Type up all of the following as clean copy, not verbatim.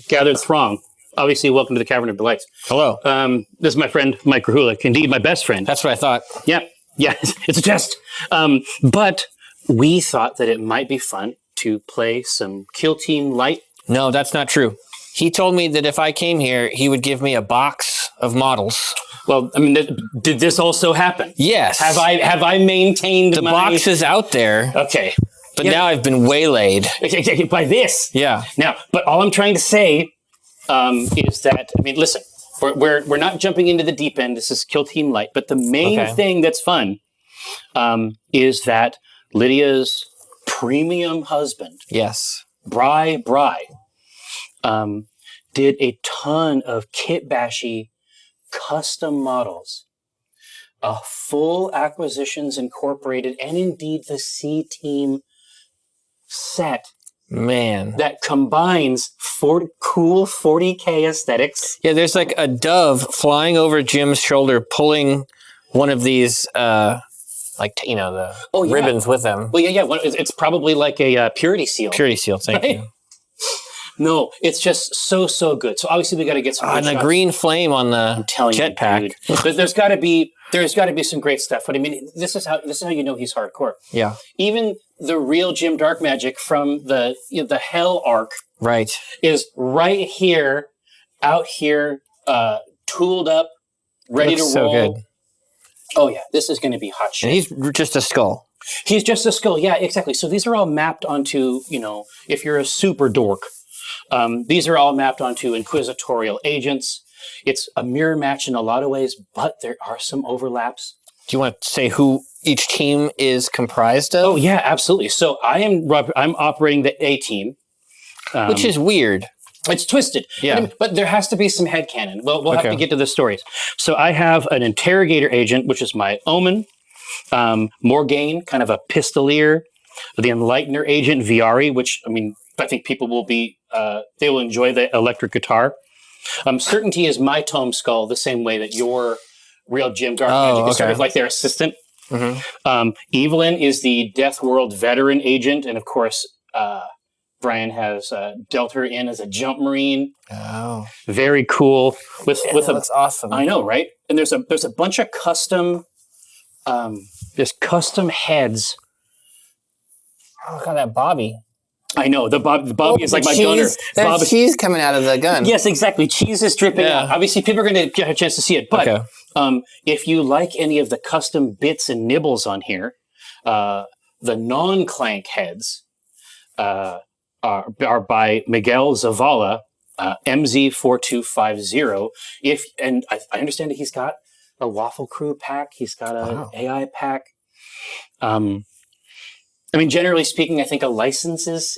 gathered throng. Obviously, welcome to the Cavern of Delights. Hello. This is my friend, Mike Krahulik. Indeed, my best friend. That's what I thought. Yeah, it's a test. But we thought that it might be fun to play some Kill Team Light. No, that's not true. He told me that if I came here, he would give me a box of models. Well, I mean, did this also happen? Yes. Have I maintained the box is out there? Okay. But now I've been waylaid. By this. Yeah. Now, but all I'm trying to say is that, I mean, listen, we're not jumping into the deep end. This is Kill Team Light. But the main thing that's fun is that Lydia's premium husband, yes, Bry, did a ton of kitbash'd custom models, full acquisitions incorporated, and indeed the C-Team set. Man. That combines cool 40K aesthetics. Yeah, there's like a dove flying over Jim's shoulder, pulling one of these, the ribbons with them. Well, yeah. Well, it's probably like a purity seal. Purity seal, thank you. No, it's just so good. So obviously we got to get some. And the green flame on the jetpack. There's got to be some great stuff. But I mean, this is how you know he's hardcore. Yeah. Even the real Jim Darkmagic from the Hell arc, right, is right here, out here, tooled up, ready to roll. So good. Oh yeah, this is going to be hot shit. And he's just a skull. He's just a skull. Yeah, exactly. So these are all mapped onto, if you're a super dork, these are all mapped onto inquisitorial agents. It's a mirror match in a lot of ways, but there are some overlaps. Do you want to say who each team is comprised of? Oh yeah, absolutely. So I'm operating the A team, which is weird. It's twisted. Yeah. But there has to be some headcanon. We'll have to get to the stories. So I have an interrogator agent, which is my Omin. Morgaen, kind of a pistolier. The enlightener agent, Viari, which, I mean, I think people will be, they will enjoy the electric guitar. Certainty is my tome skull, the same way that your real Jim Darkmagic is sort of like their assistant. Mm-hmm. Evelyn is the Death World veteran agent. And of course, Brian has dealt her in as a jump marine. Oh, very cool. That's awesome. I know, right? And there's a bunch of custom, there's custom heads. Oh, look at that Bobbie. I know the Bobbie is like my gunner. There's cheese coming out of the gun. Yes, exactly. Cheese is dripping out. Obviously, people are going to get a chance to see it. But if you like any of the custom bits and nibbles on here, the non-Clank heads. Are by Miguel Zavala, MZ4250. I understand that he's got a Waffle Crew pack. He's got an AI pack. I mean, generally speaking, I think a license is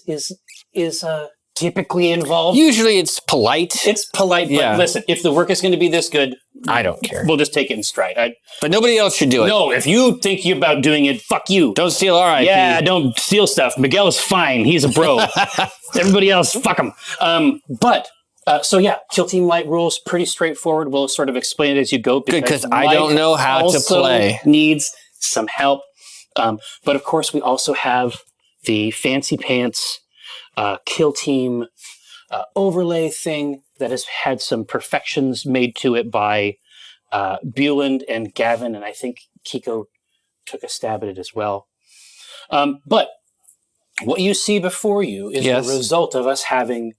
typically involved. Usually, it's polite. It's polite, but listen, if the work is going to be this good, I don't care. We'll just take it in stride. But nobody else should do it. No, if you think about doing it, fuck you. Don't steal our IP. Yeah, don't steal stuff. Miguel is fine. He's a bro. Everybody else, fuck him. Kill Team Light rules, pretty straightforward. We'll sort of explain it as you go. Good, because I don't know how to play. Needs some help. But of course, we also have the fancy pants Kill Team overlay thing that has had some perfections made to it by Buland and Gavin, and I think Kiko took a stab at it as well. But what you see before you is the result of us having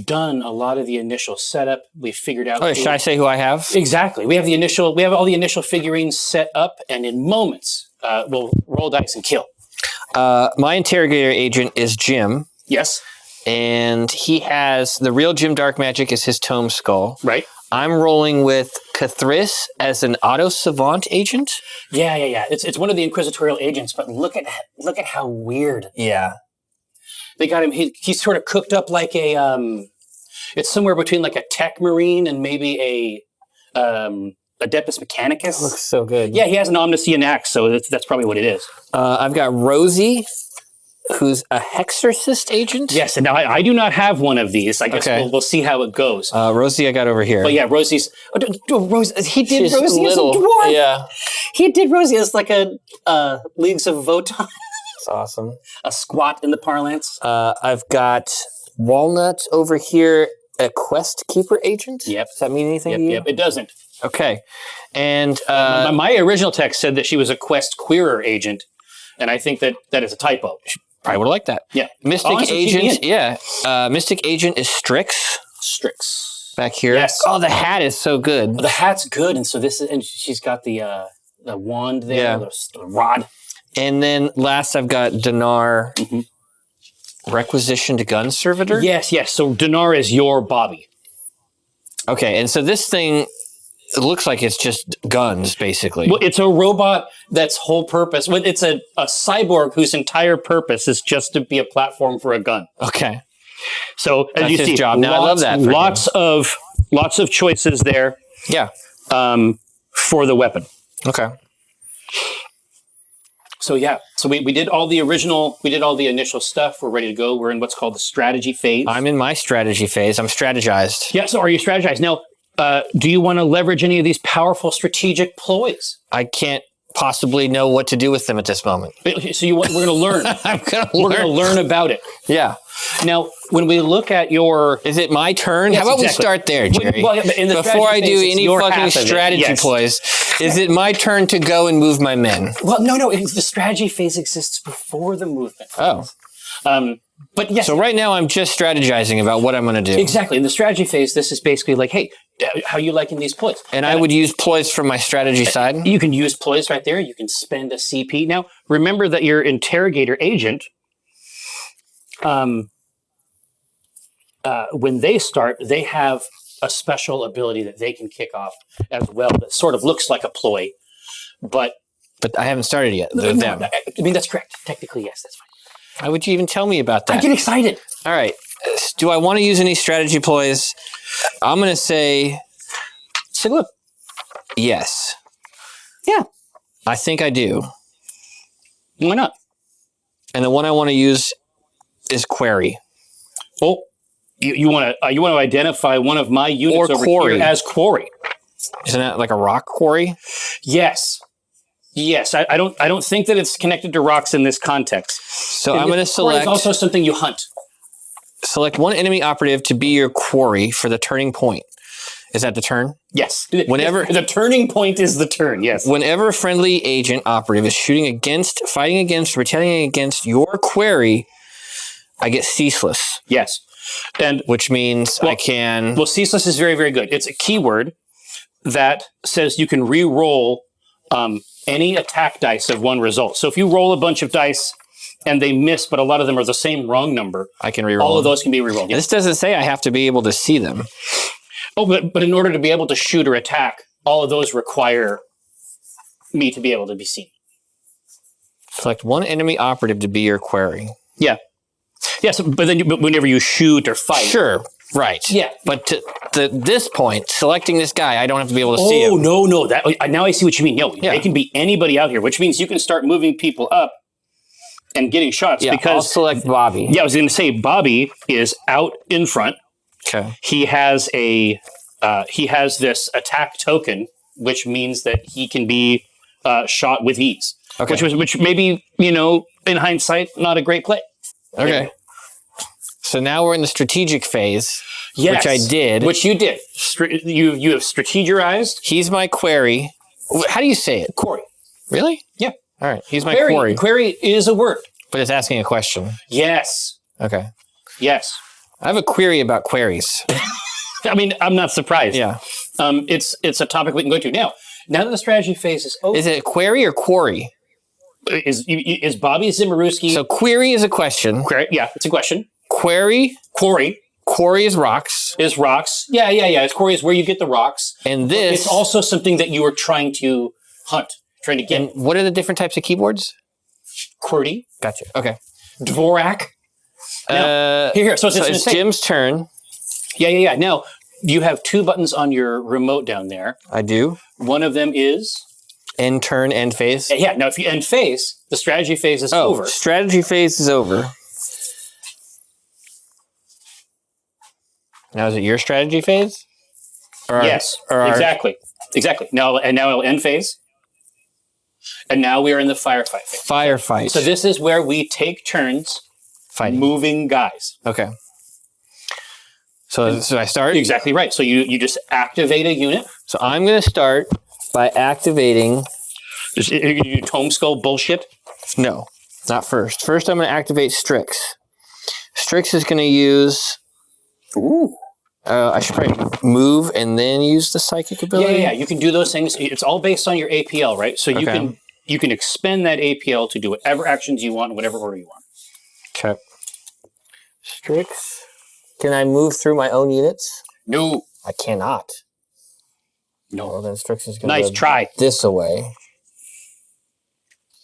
done a lot of the initial setup. We figured out. Oh, should I say who I have? Exactly. We have all the initial figurines set up, and in moments, we'll roll dice and kill. My interrogator agent is Jim. Yes. And he has the real Jim Darkmagic as his tome skull. Right. I'm rolling with Cathris as an auto savant agent. Yeah. It's one of the inquisitorial agents, but look at how weird. Yeah. They got him. He's sort of cooked up like a. It's somewhere between like a tech marine and maybe a Adeptus Mechanicus. Looks so good. Yeah, he has an Omniscient axe, so that's probably what it is. I've got Rosie, who's a Hexorcist agent. Yes, and now I do not have one of these. I guess we'll see how it goes. Rosie I got over here. But yeah, Rosie's... he did She's Rosie little. as a dwarf. Yeah. He did Rosie as like a Leagues of Votan. That's awesome. A squat in the parlance. I've got Walnut over here a quest keeper agent? Yep. Does that mean anything to you? Yep, it doesn't. Okay. And my original text said that she was a quest queerer agent, and I think that is a typo. I would like that. Yeah. Mystic agent. Yeah. Mystic agent is Strix. Strix. Back here. Yes. Oh, the hat is so good. The hat's good, and so this is, and she's got the wand there, the rod. And then last I've got Donaar, requisitioned gun servitor. Yes. So Donaar is your Bobbie. Okay, and so this thing, it looks like it's just guns, basically. Well, it's a robot that's whole purpose. Well, it's a cyborg whose entire purpose is just to be a platform for a gun. Okay. So as That's you his see, job. Now, I love that for lots of choices there. Yeah. For the weapon. Okay. So we did all the initial stuff. We're ready to go. We're in what's called the strategy phase. I'm in my strategy phase. I'm strategized. Yeah, so are you strategized? Now, do you want to leverage any of these powerful strategic ploys? I can't possibly know what to do with them at this moment. So we're going to learn. We're going to learn about it. Yeah. Now, when we look at your... Is it my turn? Yes, How about exactly. we start there, Jerry? Before I do any fucking strategy plays, is it my turn to go and move my men? Well, no. The strategy phase exists before the movement phase. Oh. But yes. So right now I'm just strategizing about what I'm going to do. Exactly. In the strategy phase, this is basically like, hey, how are you liking these ploys? And I would use ploys from my strategy side? You can use ploys right there. You can spend a CP. Now, remember that your interrogator agent, when they start, they have a special ability that they can kick off as well that sort of looks like a ploy. But I haven't started yet. I mean, that's correct. Technically, yes, that's fine. Why would you even tell me about that? I get excited. All right. Do I want to use any strategy ploys? I'm going to say... Look. Yes. Yeah. I think I do. Why not? And the one I want to use is Query. Oh, you want to identify one of my units or over Quarry. Here as Quarry. Isn't that like a rock quarry? Yes. I don't think that it's connected to rocks in this context. So I'm going to select... Quarry is also something you hunt. Select one enemy operative to be your quarry for the turning point. Is that the turn? Yes. Whenever the turning point is the turn, yes. Whenever a friendly agent operative is fighting against, retaliating against your query, I get ceaseless. Yes. And which means I can... Well, ceaseless is very, very good. It's a keyword that says you can re-roll any attack dice of one result. So if you roll a bunch of dice and they miss, but a lot of them are the same wrong number, I can re-roll. All of those can be re-rolled. Yes. This doesn't say I have to be able to see them. Oh, but in order to be able to shoot or attack, all of those require me to be able to be seen. Select one enemy operative to be your query. Yeah. Yes, but whenever you shoot or fight. Sure. Right. Yeah. But to this point, selecting this guy, I don't have to be able to see him. Oh, no. Now I see what you mean. No, They can be anybody out here, which means you can start moving people up and getting shots. Yeah, because I'll select Bobbie. Yeah, I was going to say Bobbie is out in front. Okay. He has this attack token, which means that he can be shot with ease. Okay. Which maybe, in hindsight, not a great play. Okay. So now we're in the strategic phase, yes, which I did. Which you did. You have strategized. He's my query. How do you say it? Quarry. Really? Yeah. All right. He's my query. Query is a word. But it's asking a question. Yes. Okay. Yes. I have a query about queries. I mean, I'm not surprised. Yeah. It's a topic we can go to. Now that the strategy phase is over. Is it query or quarry? Is Bobbie Zimmerowski... So query is a question. Query, yeah, it's a question. Quarry is rocks. Is rocks. Yeah. It's quarry is where you get the rocks. And this... It's also something that you are trying to hunt, trying to get. And what are the different types of keyboards? QWERTY. Gotcha. Okay. Dvorak. Now, here. So it's Jim's turn. Yeah. Now, you have two buttons on your remote down there. I do. One of them is... End turn, end phase? Yeah, now if you end phase, the strategy phase is over. Strategy phase is over. Now is it your strategy phase? Yes, exactly. Now it'll end phase. And now we are in the firefight phase. Firefight. So this is where we take turns fighting, moving guys. Okay. So I start? Exactly right. So you just activate a unit. So I'm going to start by activating... You Tome Skull bullshit? No, not first. First, I'm going to activate Strix. Strix is going to use... Ooh. I should probably move and then use the psychic ability? Yeah. You can do those things. It's all based on your APL, right? So you can expend that APL to do whatever actions you want in whatever order you want. Okay. Strix. Can I move through my own units? No. I cannot. No. Well, then Strix is going to try. This away.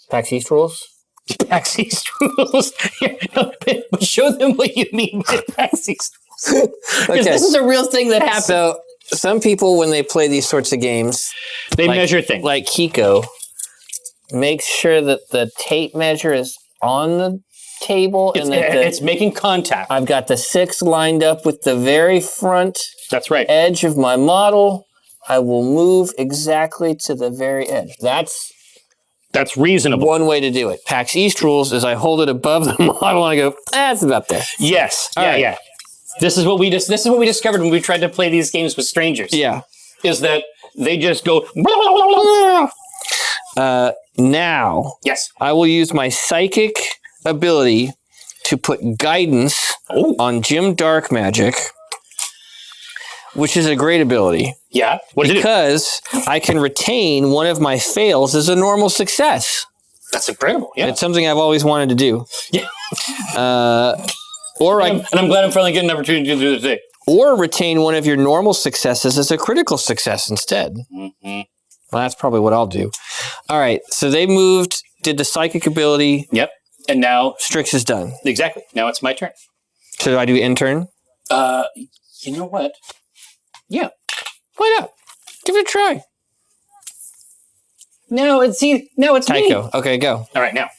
PAX East rules? PAX East rules. Show them what you mean by PAX East rules. Because this is a real thing that happens. So some people, when they play these sorts of games, they measure things. Like Kiko, makes sure that the tape measure is on the table. It's making contact. I've got the 6 lined up with the very front That's right. edge of my model. I will move exactly to the very edge. That's reasonable. One way to do it. PAX East rules is I hold it above the model and I go, that's about there. Yes. Yeah. This is what we discovered when we tried to play these games with strangers. Yeah. Is that they just go now. Yes. I will use my psychic ability to put guidance on Jim Darkmagic, which is a great ability. Yeah. What does it do? Because I can retain one of my fails as a normal success. That's incredible. Yeah. It's something I've always wanted to do. Yeah. And I'm glad I'm finally getting an opportunity to do this today. Or retain one of your normal successes as a critical success instead. Mm-hmm. Well, that's probably what I'll do. All right. So they moved, did the psychic ability. Yep. And now Strix is done. Exactly. Now it's my turn. So do I do intern? You know what? Yeah. Why not? Give it a try. No, it's Tycho. me. Okay, go. All right, now.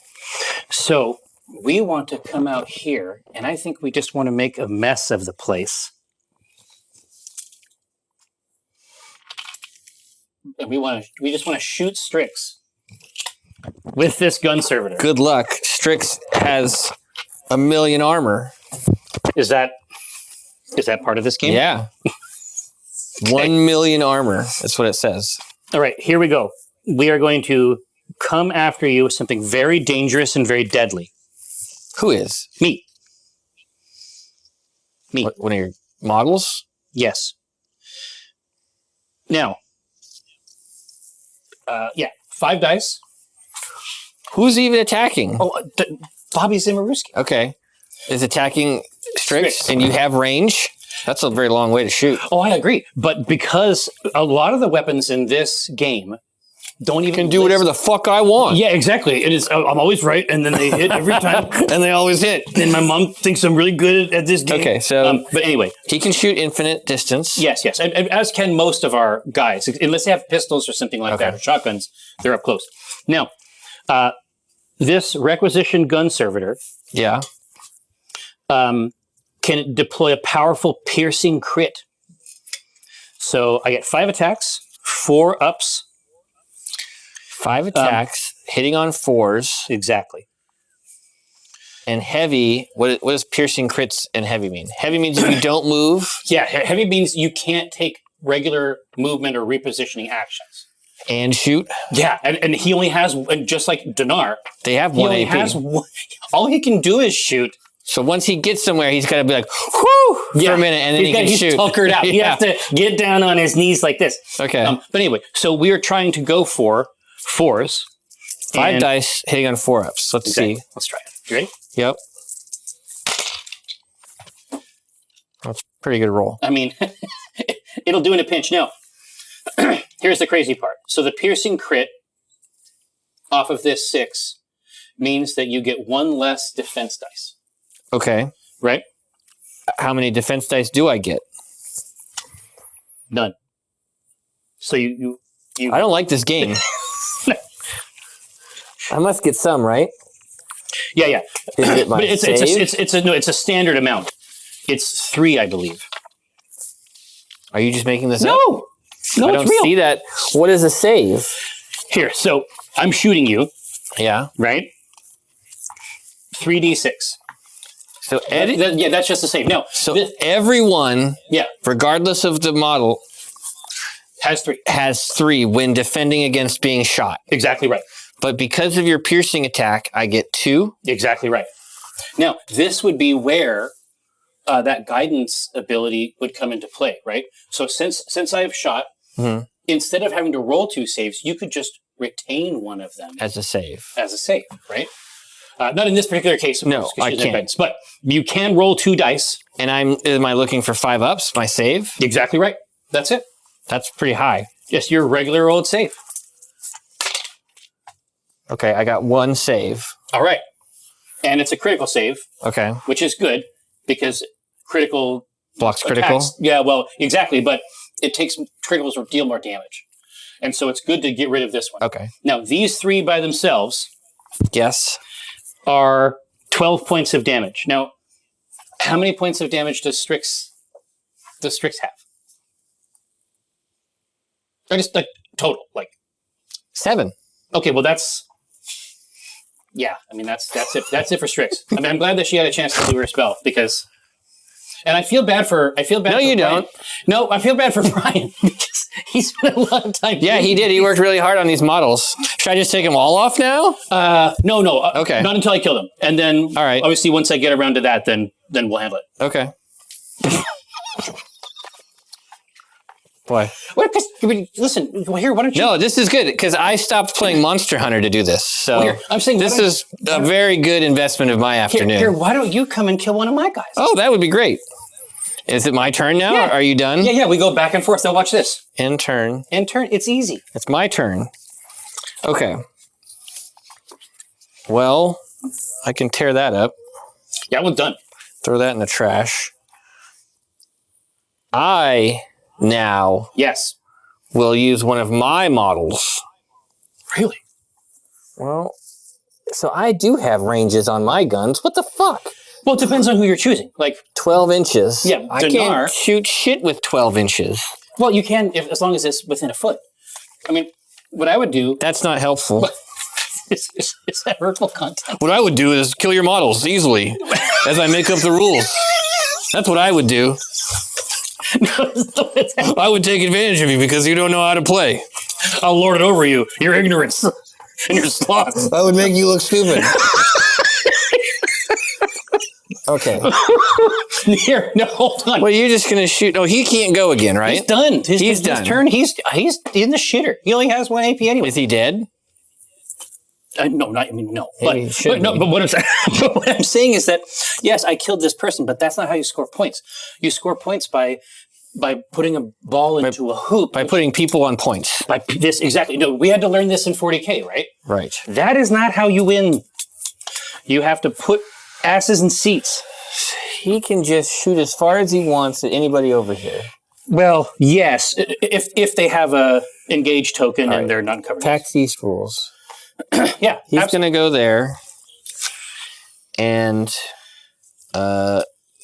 So we want to come out here, and I think we just want to make a mess of the place. And we just want to shoot Strix with this gun servitor. Good luck. Strix has 1,000,000 armor. Is that part of this game? Yeah. 1,000,000 armor. That's what it says. All right, here we go. We are going to come after you with something very dangerous and very deadly. Who is? Me. One of your models? Yes. Now, 5 dice. Who's even attacking? Bobbie Zimmerowski. Okay. Is attacking Strix and you have range? That's a very long way to shoot. Oh, I agree. But because a lot of the weapons in this game don't even... can do whatever the fuck I want. Yeah, exactly. It is. I'm always right, and then they hit every time. And they always hit. And my mom thinks I'm really good at this game. Okay, so... but anyway. He can shoot infinite distance. Yes. And as can most of our guys. Unless they have pistols or something like that, or shotguns, they're up close. Now, this requisition gun servitor... Yeah. Can deploy a powerful piercing crit. So I get 5 attacks, 4 ups. 5 attacks, hitting on 4s. Exactly. And heavy, what does piercing crits and heavy mean? Heavy means if you don't move? Yeah, heavy means you can't take regular movement or repositioning actions. And shoot? Yeah, and he only has, just like Donaar. They have 1 AP. All he can do is shoot. So once he gets somewhere, he's got to be like, whoo, for a minute, and then he can shoot. He's tuckered out. He has to get down on his knees like this. Okay. But anyway, so we are trying to go for 4s. 5 dice hitting on 4 ups. Let's see. Let's try it. You ready? Yep. That's a pretty good roll. I mean, it'll do in a pinch. Now, here's the crazy part. So the piercing crit off of this 6 means that you get 1 less defense dice. Okay. Right? How many defense dice do I get? None. So you I don't like this game. I must get some, right? Yeah. Is it my save? It's a standard amount. It's 3, I believe. Are you just making this up? No, I don't see that. What is a save? Here, so I'm shooting you. Yeah. Right? 3d6. So yeah, that's just the same. No. So everyone, yeah, regardless of the model, has 3 when defending against being shot. Exactly right. But because of your piercing attack, I get 2. Exactly right. Now, this would be where that guidance ability would come into play, right? So since I have shot, instead of having to roll 2 saves, you could just retain one of them as a save. Right? Not in this particular case, of course, I can't. Guidance, but you can roll 2 dice. And am I looking for 5 ups? My save? Exactly right. That's it. That's pretty high. Just your regular old save. Okay, I got 1 save. All right. And it's a critical save. Okay. Which is good because critical blocks critical. Yeah, well, exactly, but it takes criticals or deal more damage. And so it's good to get rid of this one. Okay. Now, these 3 by themselves are 12 points of damage. Now, how many points of damage does Strix have? Or just like total, like 7. Okay, well that's it. That's it for Strix. I mean, I'm glad that she had a chance to do her spell because, and I feel bad. No, you don't. No, I feel bad for Brian because he spent a lot of time. Yeah, he did. He worked really hard on these models. Should I just take them all off now? No. Okay. Not until I kill them, and then all right. Obviously, once I get around to that, then we'll handle it. Okay. Boy. Well, listen, here, why don't you... No, this is good, because I stopped playing Monster Hunter to do this. So here, I'm saying this is a very good investment of my afternoon. Here, why don't you come and kill one of my guys? Oh, that would be great. Is it my turn now? Yeah. Are you done? Yeah, we go back and forth. Now watch this. End turn. It's easy. It's my turn. Okay. Well, I can tear that up. Yeah, well done. Throw that in the trash. I... now, we'll use one of my models. Really? Well, so I do have ranges on my guns. What the fuck? Well, it depends on who you're choosing. Like 12 inches. Yeah, I can't shoot shit with 12 inches. Well, you can as long as it's within a foot. I mean, what I would do... That's not helpful. Is that hurtful content? What I would do is kill your models easily as I make up the rules. That's what I would do. I would take advantage of you because you don't know how to play. I'll lord it over you. Your ignorance and your sloth. I would make you look stupid. Okay. Here, no, hold on. Well, you're just gonna shoot. No, he can't go again, right? He's done. He's done. His turn. He's in the shitter. He only has 1 AP anyway. Is he dead? No. But what I'm saying is that yes, I killed this person, but that's not how you score points. You score points by putting a ball into a hoop. By putting people on points. By this exactly. No, we had to learn this in 40K, right? Right. That is not how you win. You have to put asses in seats. He can just shoot as far as he wants at anybody over here. Well, yes, if they have a engage token and they're not covered. Tax these rules. Yeah, he's going to go there, and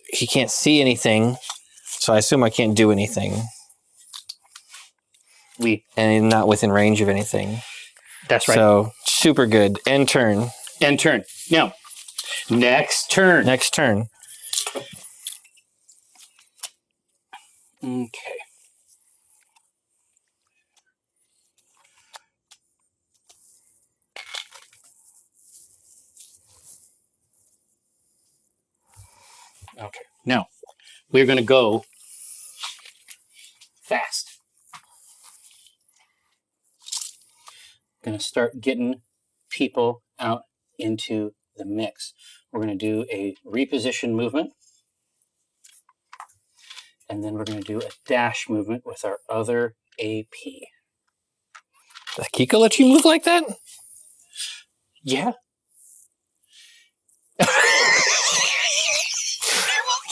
he can't see anything, so I assume I can't do anything. And he's not within range of anything. That's right. So, super good. End turn. End turn. Now, next turn. Next turn. Okay. Okay. Now, we're going to go fast. Going to start getting people out into the mix. We're going to do a reposition movement. And then we're going to do a dash movement with our other AP. Does Kiko let you move like that? Yeah.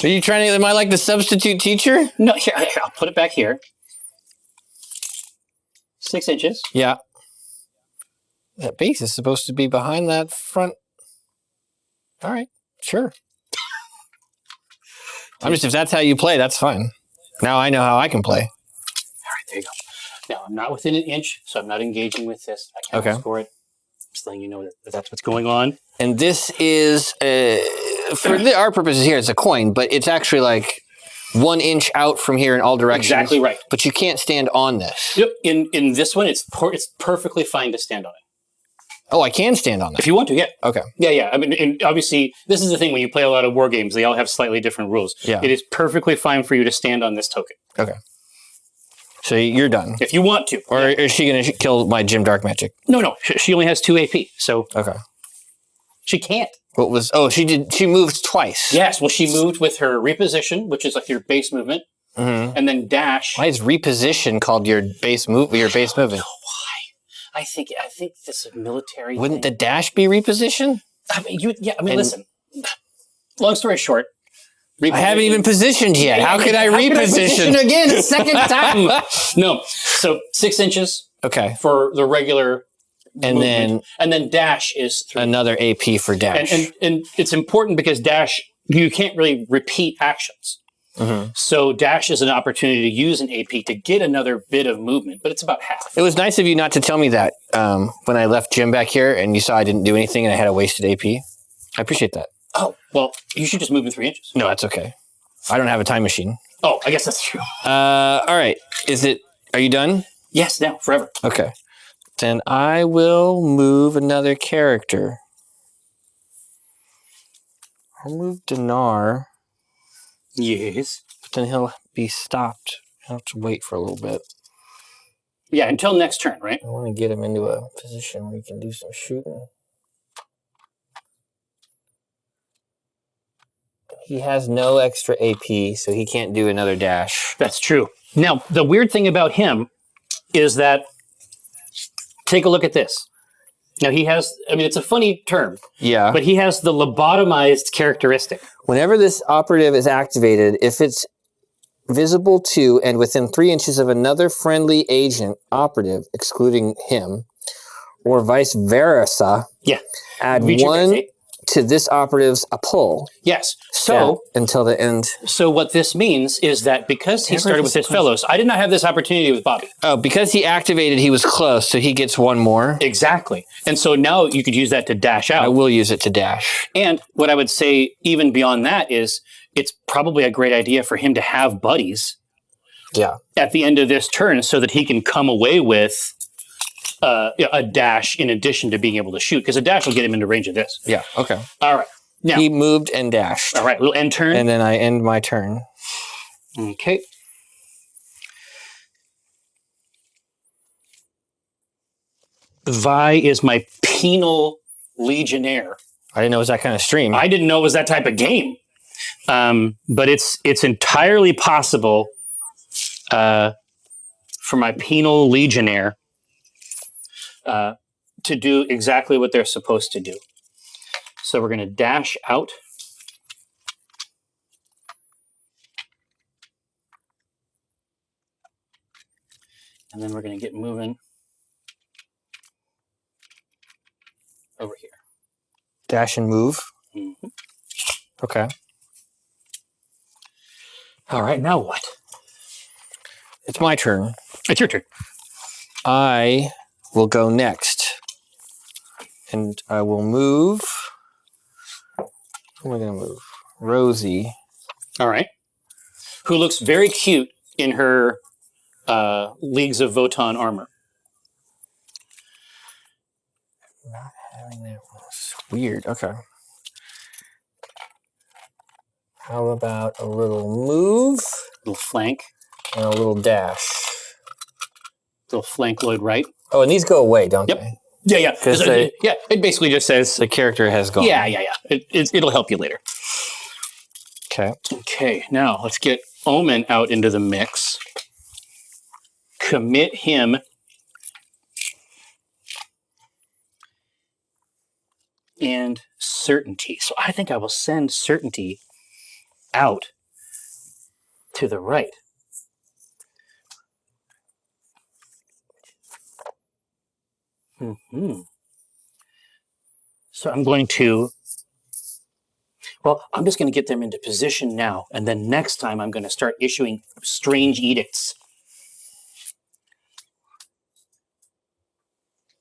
Are you trying to, am I like the substitute teacher? No, here, I'll put it back here. 6 inches. Yeah. That base is supposed to be behind that front. All right, sure. If that's how you play, that's fine. Now I know how I can play. All right, there you go. Now, I'm not within an inch, so I'm not engaging with this. I can't score it. I'm just letting you know that that's what's going on. And this is for our purposes here, it's a coin, but it's actually like 1 inch out from here in all directions. Exactly right. But you can't stand on this. Yep. In this one, it's perfectly fine to stand on it. Oh, I can stand on that. If you want to, yeah. Okay. Yeah. I mean, and obviously, this is the thing when you play a lot of war games, they all have slightly different rules. Yeah. It is perfectly fine for you to stand on this token. Okay. So you're done. If you want to. Or is she going to kill my Jim Darkmagic? No. She only has 2 AP, so. Okay. She can't. What was? Oh, she moved twice. Yes. Well, she moved with her reposition, which is like your base movement, and then dash. Why is reposition called your base move? Your base movement. I think this is military. Wouldn't the dash be reposition? I mean, listen. Long story short, I haven't even positioned yet. How could I reposition again a second time? No. So 6 inches. Okay. For the regular. And then dash is 3. Another AP for dash. And it's important because dash, you can't really repeat actions. So dash is an opportunity to use an AP to get another bit of movement, but it's about half. It was nice of you not to tell me that when I left Jim back here and you saw I didn't do anything and I had a wasted AP. I appreciate that. Oh, well, you should just move in 3 inches. No, that's okay. I don't have a time machine. Oh, I guess that's true. All right. Are you done? Yes, now, forever. Okay. Then I will move another character. I'll move Donaar. Yes. But then he'll be stopped. I'll have to wait for a little bit. Yeah, until next turn, right? I want to get him into a position where he can do some shooting. He has no extra AP, so he can't do another dash. That's true. Now, the weird thing about him is that, take a look at this. Now, he has, I mean, it's a funny term. Yeah. But he has the lobotomized characteristic. Whenever this operative is activated, if it's visible to and within 3 inches of another friendly agent operative, excluding him, or vice versa, add 1 to this operative's a pull. Yes. So until the end. So what this means is that because he started with his fellows, I did not have this opportunity with Bobbie. Oh, because he activated, he was close, so he gets 1 more. Exactly. And so now you could use that to dash out. I will use it to dash. And what I would say even beyond that is it's probably a great idea for him to have buddies at the end of this turn so that he can come away with a dash in addition to being able to shoot, because a dash will get him into range of this. Yeah, okay. All right. Now, he moved and dashed. All right, we'll end turn. And then I end my turn. Okay. Vi is my penal legionnaire. I didn't know it was that kind of stream. I didn't know it was that type of game. But it's entirely possible for my penal legionnaire to do exactly what they're supposed to do. So we're going to dash out. And then we're going to get moving over here. Dash and move. Mm-hmm. Okay. All right, now what? It's my turn. It's your turn. I will go next. And I will move. Who am I going to move? Rosie. All right. Who looks very cute in her Leagues of Votan armor. Not having that one. It's weird. Okay. How about a little move? Little flank. And a little dash. Little flank Lloyd right. Oh, and these go away, don't they? Yeah. It basically just says the character has gone. Yeah. It'll help you later. Okay. Okay, now let's get Omin out into the mix. Commit him. And certainty. So I think I will send certainty out to the right. So I'm going to, I'm just going to get them into position now, and then next time I'm going to start issuing strange edicts.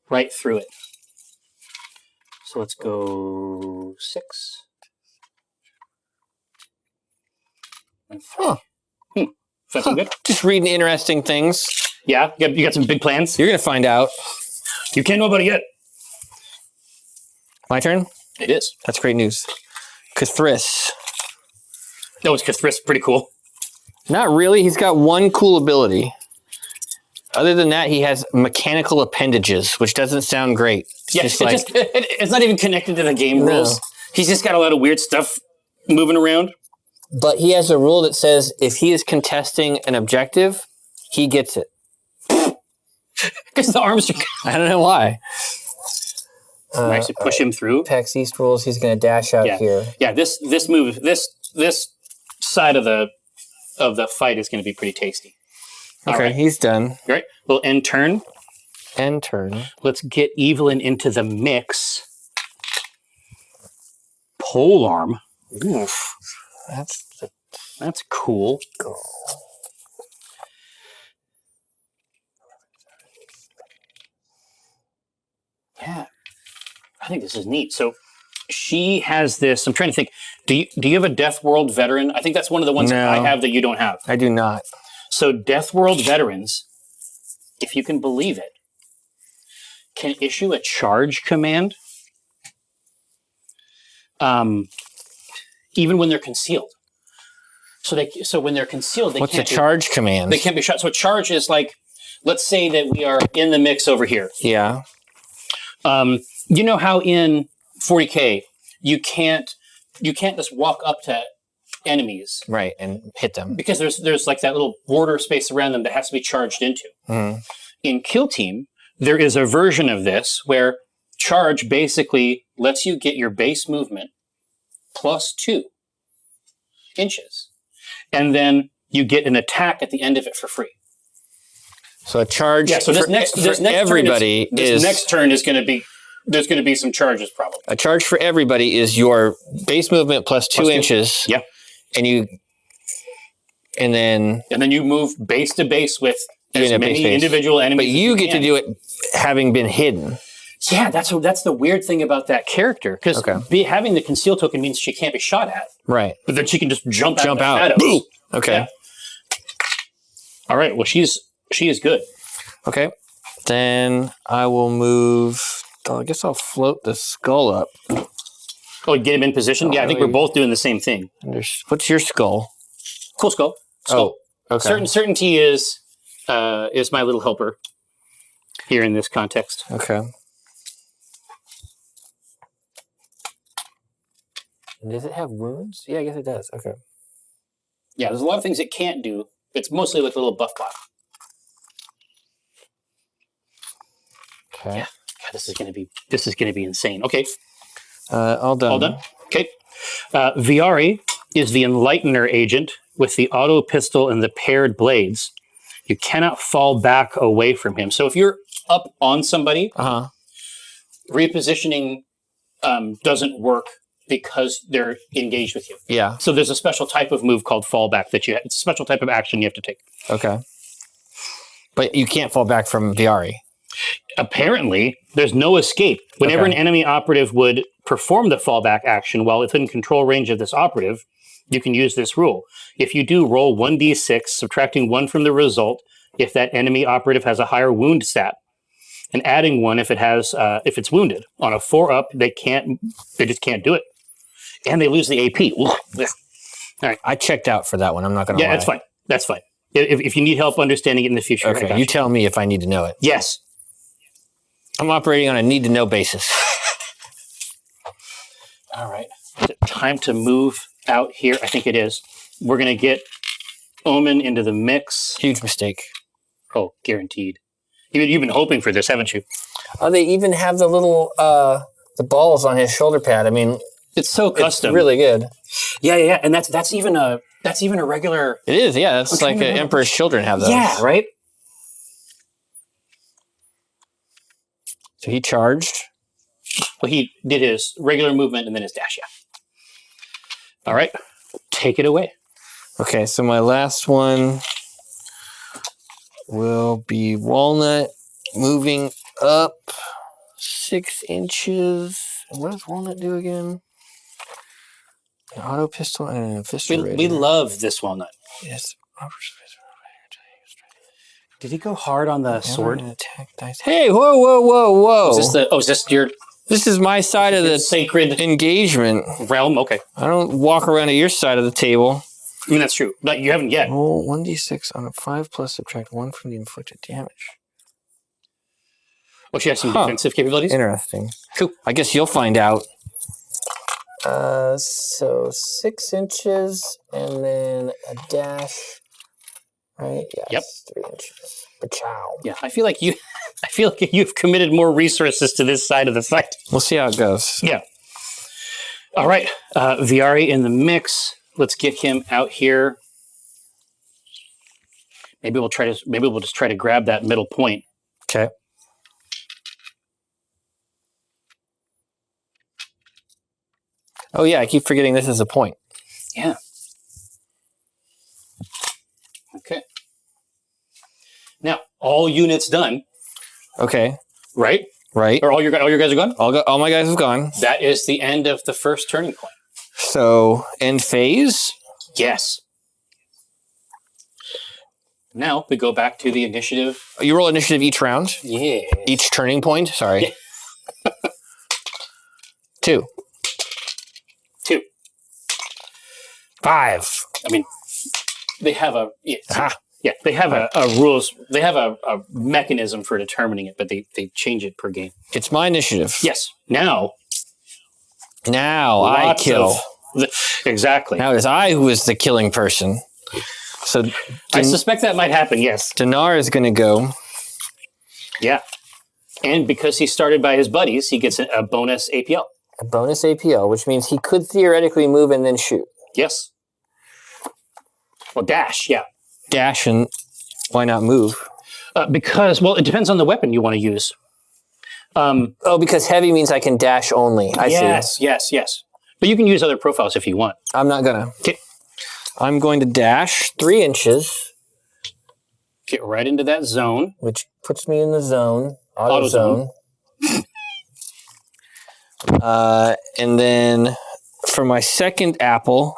Right through it. So let's go 6. and 3. Does that sound good? Just reading interesting things. Yeah? You got some big plans? You're going to find out. You can't know about it yet. My turn? It is. That's great news. Cathris. No, it's Cathris. Pretty cool. Not really. He's got one cool ability. Other than that, he has mechanical appendages, which doesn't sound great. Yeah, it's not even connected to the game rules. He's just got a lot of weird stuff moving around. But he has a rule that says if he is contesting an objective, he gets it. Because the arms are... I don't know why. Actually push him through. Pax East rules, he's going to dash out here. Yeah, this move, this side of the fight is going to be pretty tasty. Okay, he's done. All right, we'll end turn. End turn. Let's get Evelyn into the mix. Polearm. Oof. That's cool. Yeah. I think this is neat. So she has this. I'm trying to think. Do you have a Death World veteran? I think that's one of the ones that I have that you don't have. I do not. So Death World veterans, if you can believe it, can issue a charge command even when they're concealed. So when they're concealed, they What's a charge command? They can't be shot. So a charge is like, let's say that we are in the mix over here. Yeah. You know how in 40K you can't just walk up to enemies, right, and hit them because there's like that little border space around them that has to be charged into. Mm-hmm. In Kill Team, there is a version of this where charge basically lets you get your base movement plus 2 inches, and then you get an attack at the end of it for free. So a charge. Yeah. So this next turn is going to be. There's going to be some charges probably. A charge for everybody is your base movement plus 2 inches. Yeah. And then you move base to base with as many individual enemies. But you get to do it having been hidden. Yeah, that's the weird thing about that character, because having the conceal token means she can't be shot at. Right. But then she can just jump out. Boom. Okay. Yeah. All right. Well, she is good. Okay. Then I will move. I guess I'll float the skull up. Oh, get him in position? Yeah, I think we're both doing the same thing. What's your skull? Cool skull. Oh, okay. Certainty is my little helper here in this context. Okay. And does it have wounds? Yeah, I guess it does. Okay. Yeah, there's a lot of things it can't do. It's mostly like a little buff bot. Okay. Yeah. God, this is gonna be insane. Okay. All done. All done. Okay. Viari is the Enlightener agent with the auto pistol and the paired blades. You cannot fall back away from him. So if you're up on somebody, repositioning doesn't work because they're engaged with you. Yeah. So there's a special type of move called fallback it's a special type of action you have to take. Okay. But you can't fall back from Viari. Apparently, there's no escape. Whenever an enemy operative would perform the fallback action while within control range of this operative, you can use this rule. If you do, roll 1d6, subtracting 1 from the result if that enemy operative has a higher wound stat, and adding 1 if it's wounded. On a 4 up, they just can't do it. And they lose the AP. All right. I checked out for that one. I'm not going to lie. Yeah, that's fine. If you need help understanding it in the future. Okay, you tell me if I need to know it. Yes. I'm operating on a need-to-know basis. All right. Is it time to move out here? I think it is. We're going to get Omin into the mix. Huge mistake. Oh, guaranteed. You've been hoping for this, haven't you? Oh, they even have the little the balls on his shoulder pad. I mean, it's so custom. It's really good. Yeah, and that's even a regular. It is, yeah. That's like Emperor's Children have those. Yeah, right. So he charged. Well, he did his regular movement and then his dash. Yeah. All right, take it away. Okay, so my last one will be Walnut moving up 6 inches. What does Walnut do again? An auto pistol and a pistol. We love this walnut. Yes. Did he go hard on the sword? Attack dice. Hey, whoa. Is this your... This is my side of the sacred engagement realm? Okay. I don't walk around to your side of the table. I mean, that's true. But you haven't yet. Roll 1d6 on a 5 plus subtract 1 from the inflicted damage. Oh, she has some defensive capabilities? Interesting. Cool. I guess you'll find out. So 6 inches and then a dash. Right? Yes. Yep. 3 inches. Pachow. Yeah, I feel like you've committed more resources to this side of the fight. We'll see how it goes. Yeah. All right. Viari in the mix. Let's get him out here. Maybe we'll just try to grab that middle point. Okay. Oh yeah, I keep forgetting this is a point. Yeah. Okay. Now, all units done. Okay. Right? Right. Or all your guys are gone? All my guys have gone. That is the end of the first turning point. So, end phase? Yes. Now, we go back to the initiative. You roll initiative each round? Yeah. Each turning point? Sorry. Yeah. 2. 2. 5. I mean, they have a... Yeah, they have a rules. They have a mechanism for determining it, but they change it per game. It's my initiative. Yes. Now I kill. Exactly. Now it is I who is the killing person. So I suspect that might happen, yes. Donaar is going to go. Yeah. And because he started by his buddies, he gets a bonus APL. A bonus APL, which means he could theoretically move and then shoot. Yes. Well, dash, yeah. Dash, and why not move? Because, well, it depends on the weapon you want to use. Because heavy means I can dash only. I see. Yes. But you can use other profiles if you want. I'm not gonna. Okay. I'm going to dash 3 inches. Get right into that zone. Which puts me in the zone. Auto zone. And then for my second apple...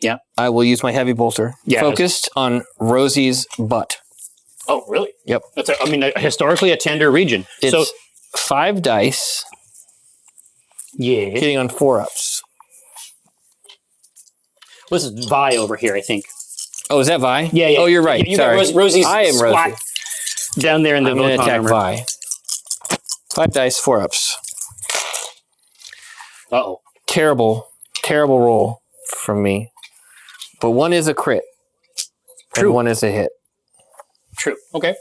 Yeah. I will use my heavy bolter. Yeah, focused on Rosie's butt. Oh, really? Yep. That's historically a tender region. It's 5 dice. Yeah. Hitting on 4-ups. This is Vi over here, I think. Oh, is that Vi? Yeah. Oh, you're right. You Sorry. got Rosie's I am Rosie. Down there in the... I'm going to attack Vi. 5 dice, 4-ups. Uh-oh. Terrible roll from me. But 1 is a crit. True. And 1 is a hit. True. Okay.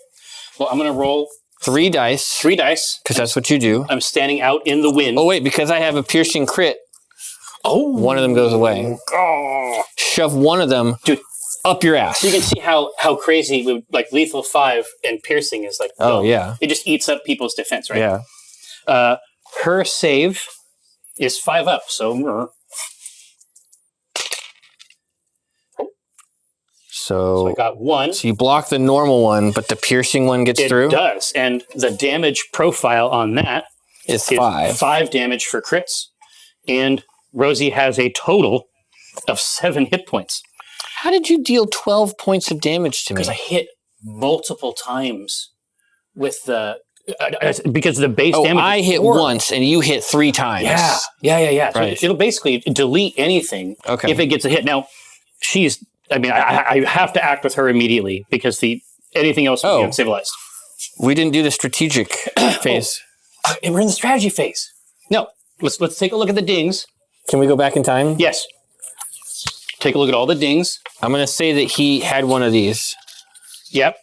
Well, I'm going to roll 3 dice. 3 dice. Because that's what you do. I'm standing out in the wind. Oh, wait. Because I have a piercing crit. Oh. 1 of them goes away. Oh. Shove 1 of them up your ass. So you can see how crazy, like, lethal 5 and piercing is like... Oh, yeah. It just eats up people's defense, right? Yeah. Her save is 5 up, so... So I got 1. So you block the normal one, but the piercing one gets through? It does. And the damage profile on that is 5. 5 damage for crits. And Rosie has a total of 7 hit points. How did you deal 12 points of damage to me? Because I hit multiple times with the... because the base damage... I hit once and you hit 3 times. Yeah. Right. So it'll basically delete anything if it gets a hit. Now, she's... I have to act with her immediately because anything else would be uncivilized. We didn't do the strategic phase. We're in the strategy phase. No, let's take a look at the dings. Can we go back in time? Yes. Take a look at all the dings. I'm going to say that he had one of these. Yep.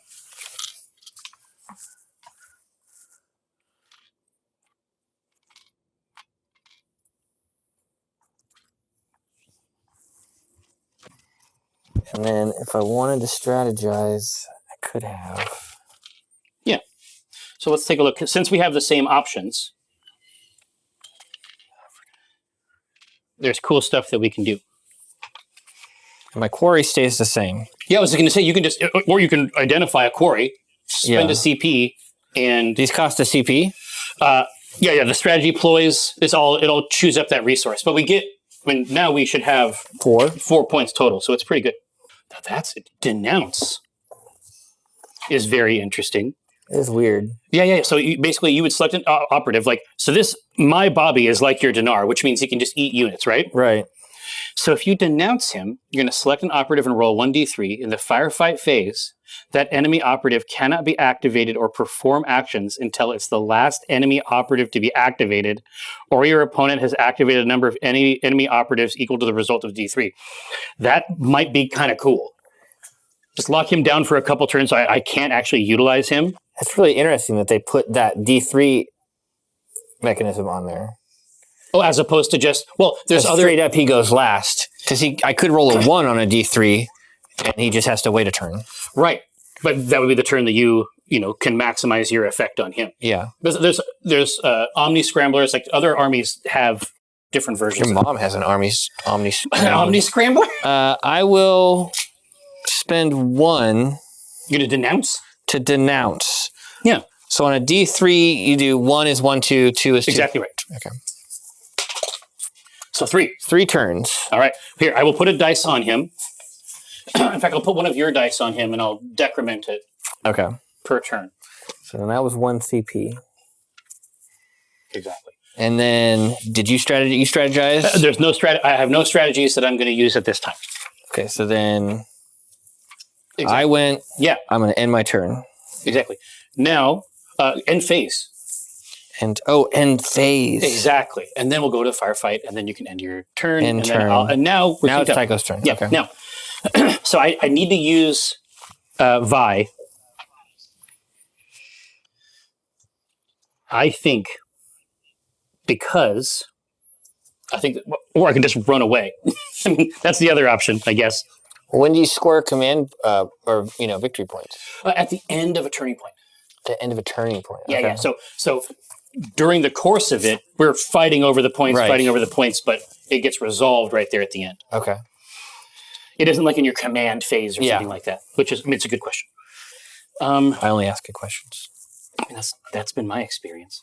And then if I wanted to strategize, I could have. Yeah. So let's take a look. Since we have the same options, there's cool stuff that we can do. And my quarry stays the same. Yeah, I was going to say, you can just, or you can identify a quarry, spend a CP, and... These cost a CP? Yeah, the strategy ploys, it all chews up that resource. But we get I mean, now we should have 4 points total, so it's pretty good. Now that's it. Denounce is very interesting. It's weird. Yeah. So basically, you would select an operative. So this, my Bobbie is like your Donaar, which means he can just eat units, right? Right. So if you denounce him, you're going to select an operative and roll 1d3. In the firefight phase, that enemy operative cannot be activated or perform actions until it's the last enemy operative to be activated, or your opponent has activated a number of any enemy operatives equal to the result of d3. That might be kind of cool. Just lock him down for a couple turns so I can't actually utilize him. It's really interesting that they put that D3 mechanism on there. Oh, as opposed to just, there's other... Straight up he goes last. Because I could roll a 1 on a D3, and he just has to wait a turn. Right. But that would be the turn that you can maximize your effect on him. Yeah. There's Omni Scramblers, like other armies have different versions. Your mom has an Omni Scrambler. Omni Scrambler? I will spend 1... You're going to denounce? To denounce. Yeah. So on a D3, you do 1 is 1, 2, 2 is 2. Exactly right. Okay. So 3. 3 turns. All right. Here, I will put a dice on him. In fact, I'll put one of your dice on him and I'll decrement it. Okay. Per turn. So then that was 1 CP. Exactly. And then, did you strategize? There's no I have no strategies that I'm going to use at this time. Okay, so then... Exactly. I went, yeah. I'm going to end my turn. Exactly. Now, end phase. End phase. Exactly. And then we'll go to the firefight, and then you can end your turn. And now it's Tycho's turn. Yeah. Okay. Now, so I need to use Vi. I think because or I can just run away. I mean, that's the other option, I guess. When do you score command or victory points? At the end of a turning point. The end of a turning point. Yeah, okay. Yeah. So during the course of it, we're fighting over the points, but it gets resolved right there at the end. Okay. It isn't like in your command phase or something like that, it's a good question. I only ask good questions. I mean, that's been my experience.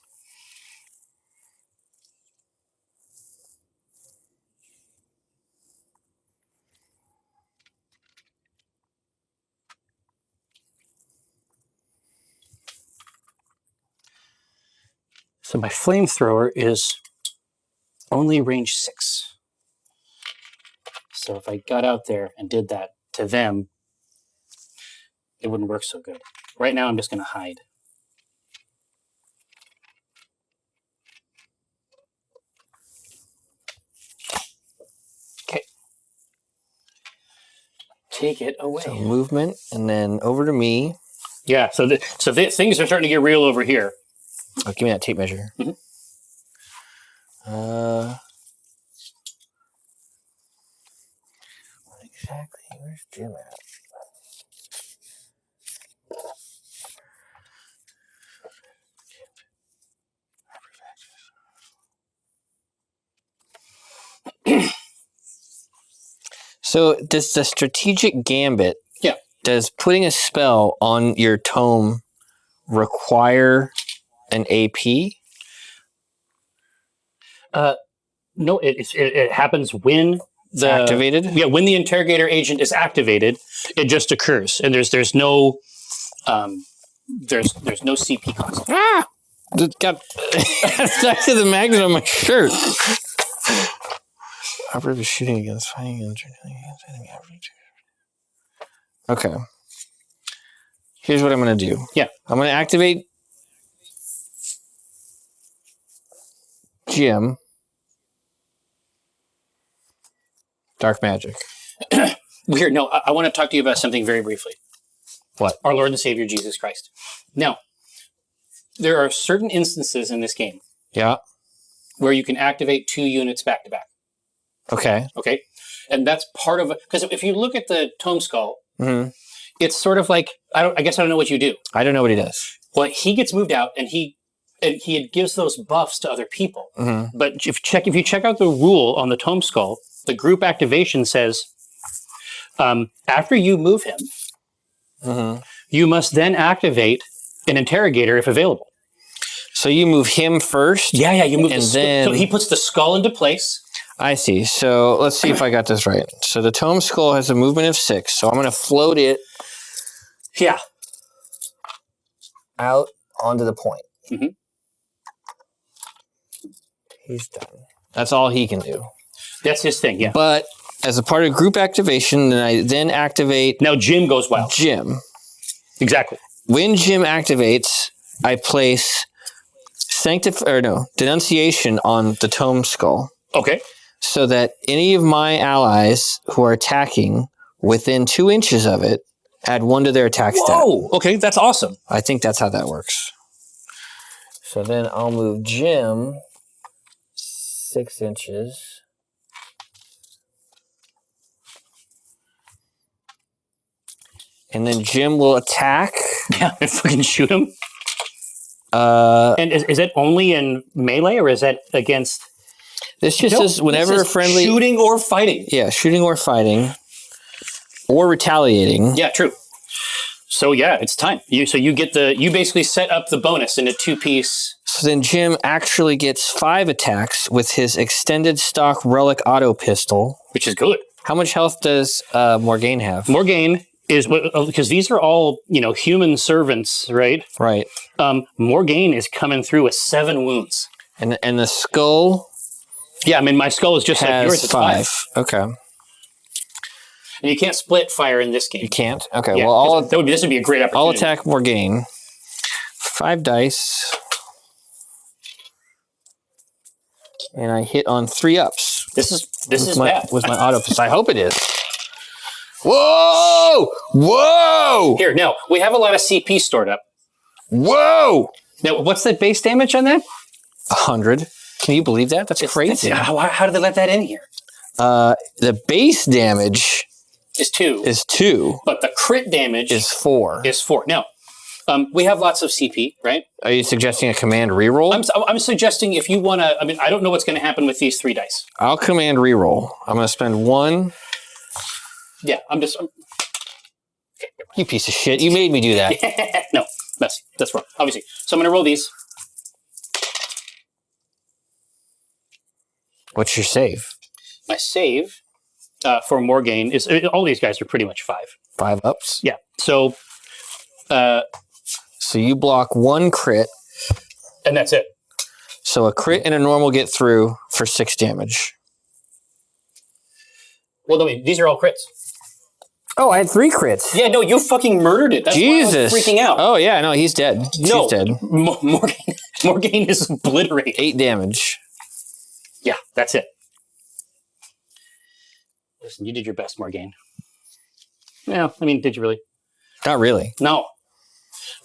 So my flamethrower is only range 6. So if I got out there and did that to them, it wouldn't work so good. Right now I'm just going to hide. Okay. Take it away. So movement, and then over to me. Yeah, so things are starting to get real over here. Oh, give me that tape measure. Mm-hmm. What exactly? Where's Jim at? So does the strategic gambit, does putting a spell on your tome require an AP? No, it happens when activated? Yeah, when the interrogator agent is activated, it just occurs. And there's no CP constant. Ah! It got stuck to the magnet on my shirt. Operative is shooting against, fighting against enemy operative. Okay. Here's what I'm going to do. Yeah. I'm going to activate Jim. Darkmagic. Weird. No, I want to talk to you about something very briefly. What? Our Lord and Savior, Jesus Christ. Now, there are certain instances in this game where you can activate 2 units back to back. Okay. Okay. And that's part of it. Because if you look at the Tome Skull, it's sort of like, I guess I don't know what you do. I don't know what he does. Well, he gets moved out and he gives those buffs to other people. But if you check out the rule on the Tome Skull, the group activation says, after you move him, you must then activate an interrogator if available. So you move him first? Yeah, you move and so he puts the skull into place. I see. So let's see if I got this right. So the Tome Skull has a movement of 6. So I'm going to float it out onto the point. Mm-hmm. He's done. That's all he can do. That's his thing, yeah. But as a part of group activation, then I activate... Now Jim goes wild. Jim. Exactly. When Jim activates, I place denunciation on the Tome Skull. Okay. So that any of my allies who are attacking within 2 inches of it add 1 to their attack stat. Oh, okay, that's awesome. I think that's how that works. So then I'll move Jim 6 inches. And then Jim will attack. Yeah, and fucking shoot him. And is it only in melee, or is that against... This just says whenever a friendly... Shooting or fighting. Yeah, shooting or fighting. Or retaliating. Yeah, true. So yeah, it's time. You basically set up the bonus in a 2-piece... So then Jim actually gets 5 attacks with his extended stock relic auto pistol. Which is good. How much health does Morgaen have? Morgaen is... Because these are all, human servants, right? Right. Morgaen is coming through with 7 wounds. And the skull... Yeah, I mean, my skull is just like yours. It's 5. Okay. And you can't split fire in this game. You can't? Okay, yeah, well, this would be a great opportunity. I'll attack Morgaen. 5 dice. And I hit on 3 ups. This is bad. With my auto pistol. I hope it is. Whoa! Whoa! Here, now, we have a lot of CP stored up. Whoa! Now, what's the base damage on that? 100. Can you believe that? That's crazy. How did they let that in here? The base damage is 2. But the crit damage is 4. Now, we have lots of CP, right? Are you suggesting a command reroll? I'm suggesting if you want to... I mean, I don't know what's going to happen with these 3 dice. I'll command reroll. I'm going to spend 1. Yeah, okay, you piece of shit. You made me do that. No, that's wrong, obviously. So I'm going to roll these. What's your save? My save for Morgaen is... all these guys are pretty much 5. 5 ups? Yeah, so... So you block 1 crit. And that's it. So a crit and a normal get through for 6 damage. Well, no, wait, these are all crits. Oh, I had 3 crits. Yeah, no, you fucking murdered it. That's Jesus. why I was freaking out. Oh, yeah, no, he's dead. No, he's dead. Morgaen is obliterated. 8 damage. Yeah, that's it. Listen, you did your best, Morgaen. Well, I mean, did you really? Not really. No.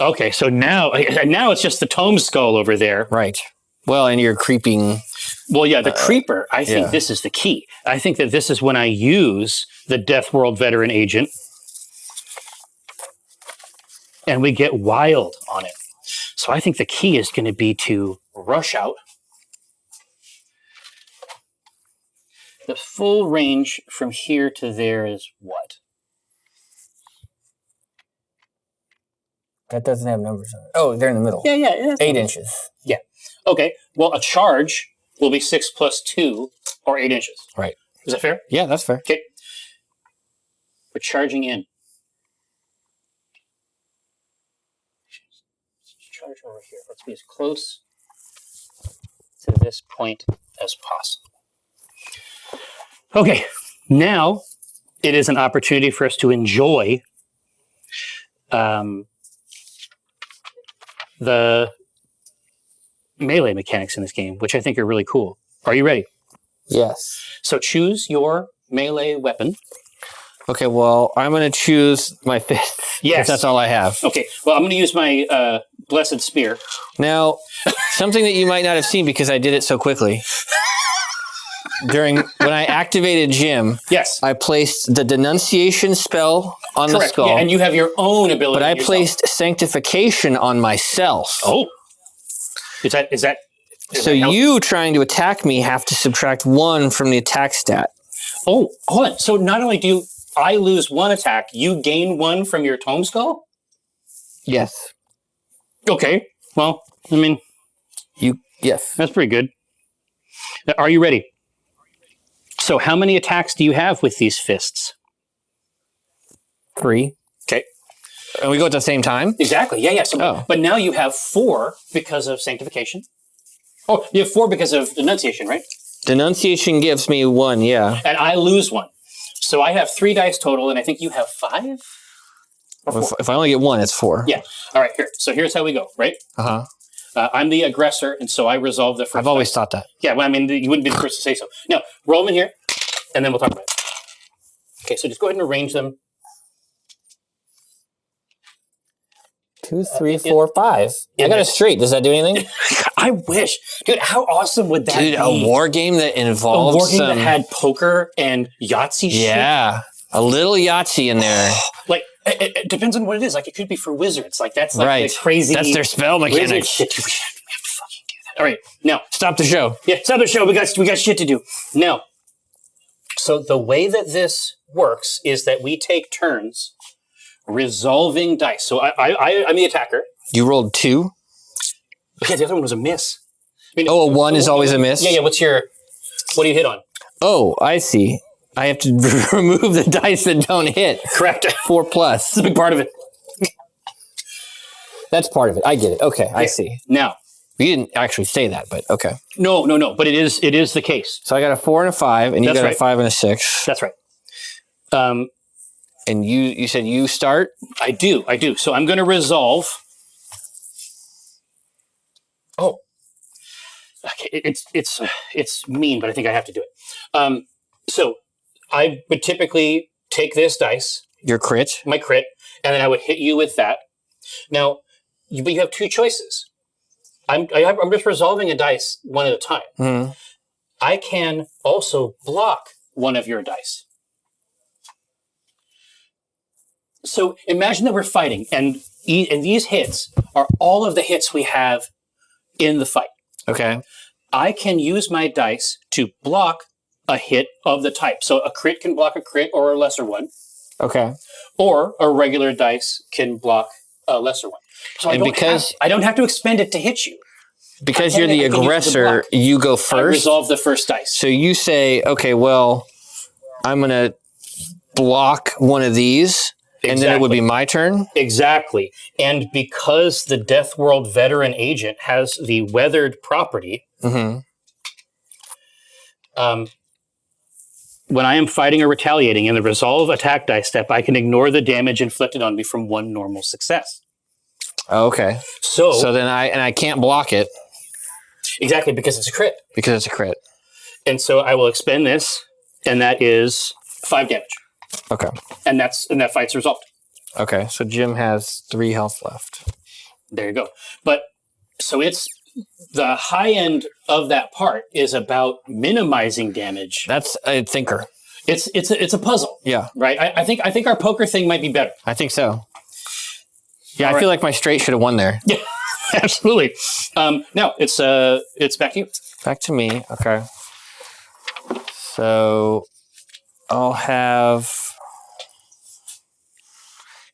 Okay, so now it's just the Tome Skull over there. Right. Well, and you're creeping... Well, yeah, the creeper, I think this is the key. I think that this is when I use the Death World Veteran Agent and we get wild on it. So I think the key is going to be to rush out. The full range from here to there is what? That doesn't have numbers on it. Oh, they're in the middle. Yeah. 8 inches. Yeah. Okay, well, a charge will be 6 plus 2, or 8 inches. Right. Is that fair? Yeah, that's fair. Okay. We're charging in. Charge over here. Let's be as close to this point as possible. Okay, now it is an opportunity for us to enjoy the melee mechanics in this game, which I think are really cool. Are you ready? Yes. So choose your melee weapon. Okay, well, I'm going to choose my fist. Yes. That's all I have. Okay, well, I'm going to use my Blessed Spear. Now, something that you might not have seen because I did it so quickly. When I activated Jim, yes, I placed the denunciation spell on the skull. Yeah, and you have your own ability. But I placed sanctification on myself. Oh. Is that so you trying to attack me have to subtract 1 from the attack stat. Oh, hold on. So not only do I lose 1 attack, you gain 1 from your Tome Skull? Yes. Okay. Well, I mean... Yes. That's pretty good. Are you ready? So how many attacks do you have with these fists? 3. Okay. And we go at the same time? Exactly. Yeah. So, but now you have 4 because of sanctification. Oh, you have 4 because of denunciation, right? Denunciation gives me 1, yeah. And I lose 1. So I have 3 dice total, and I think you have 5? If I only get 1, it's 4. Yeah. All right, here. So here's how we go, right? Uh-huh. I'm the aggressor, and so I resolve the first. I've always thought that. Yeah, well, I mean, you wouldn't be the first to say so. Now, roll them in here, and then we'll talk about it. Okay, so just go ahead and arrange them. 2, 3, 4, 5. I got a straight. Does that do anything? I wish. Dude, how awesome would that be? Dude, a war game that involved a war game that had poker and Yahtzee shit? Yeah. A little Yahtzee in there. Like, it depends on what it is. Like, it could be for wizards. Like, that's like the crazy... That's their spell mechanics. Shit. We have to fucking do that. All right, now... Stop the show. Yeah, stop the show. We got shit to do. Now, so the way that this works is that we take turns resolving dice. So I'm the attacker. You rolled 2? Yeah, the other one was a miss. I mean, a 1 is always a miss? Yeah. What do you hit on? Oh, I see. I have to remove the dice that don't hit. Correct. 4 plus. That's a big part of it. That's part of it. I get it. Okay, I see. Now, you didn't actually say that, but okay. No. But it is the case. So I got a 4 and a 5, and you got a 5 and a 6. That's right. And you said you start? I do. So I'm going to resolve. Oh. Okay, it's mean, but I think I have to do it. So I would typically take this dice. Your crit? My crit. And then I would hit you with that. Now, but you have 2 choices. I'm just resolving a dice one at a time. Mm-hmm. I can also block one of your dice. So imagine that we're fighting, and these hits are all of the hits we have in the fight. Okay. I can use my dice to block a hit of the type. So a crit can block a crit or a lesser one. Okay. Or a regular dice can block a lesser one. So I don't have to expend it to hit you. Because you're the aggressor, you go first. I resolve the first dice. So you say, okay, well, I'm going to block one of these. Exactly. And then it would be my turn? Exactly. And because the Death World Veteran Agent has the weathered property, when I am fighting or retaliating in the resolve attack dice step, I can ignore the damage inflicted on me from 1 normal success. Okay. So then I can't block it. Exactly, because it's a crit. Because it's a crit. And so I will expend this, and that is 5 damage. Okay. And that fight's resolved. Okay, so Jim has 3 health left. There you go. But so it's the high end of that part is about minimizing damage. That's a thinker. It's a puzzle. Yeah. Right. I think our poker thing might be better. I think so. Yeah, I feel like my straight should have won there. Yeah, absolutely. Now it's back to you. Back to me. Okay. So I'll have.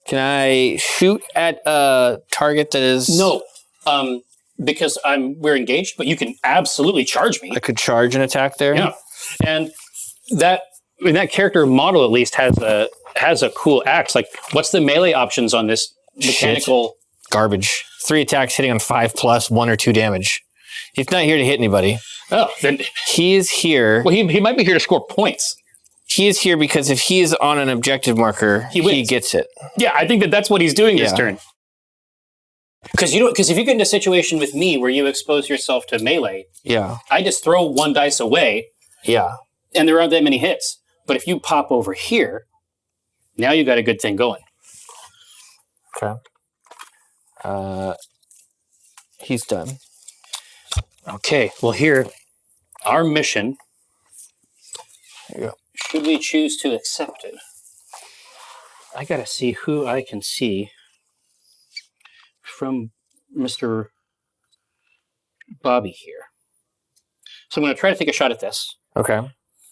Can I shoot at a target that is... No, because we're engaged, but you can absolutely charge me. I could charge an attack there? Yeah. And that character model at least has a cool axe. Like, what's the melee options on this mechanical... Shit. Garbage. 3 attacks hitting on 5+, 1 or 2 damage. He's not here to hit anybody. Oh, then... He is here... Well, he might be here to score points. He is here because if he is on an objective marker, he gets it. Yeah, I think that's what he's doing this turn. Because if you get in a situation with me where you expose yourself to melee, I just throw 1 dice away. Yeah. And there aren't that many hits. But if you pop over here, now you got a good thing going. Okay. He's done. Okay. Well, here, our mission. There you go. Should we choose to accept it? I got to see who I can see from Mr. Bobbie here. So I'm going to try to take a shot at this. Okay.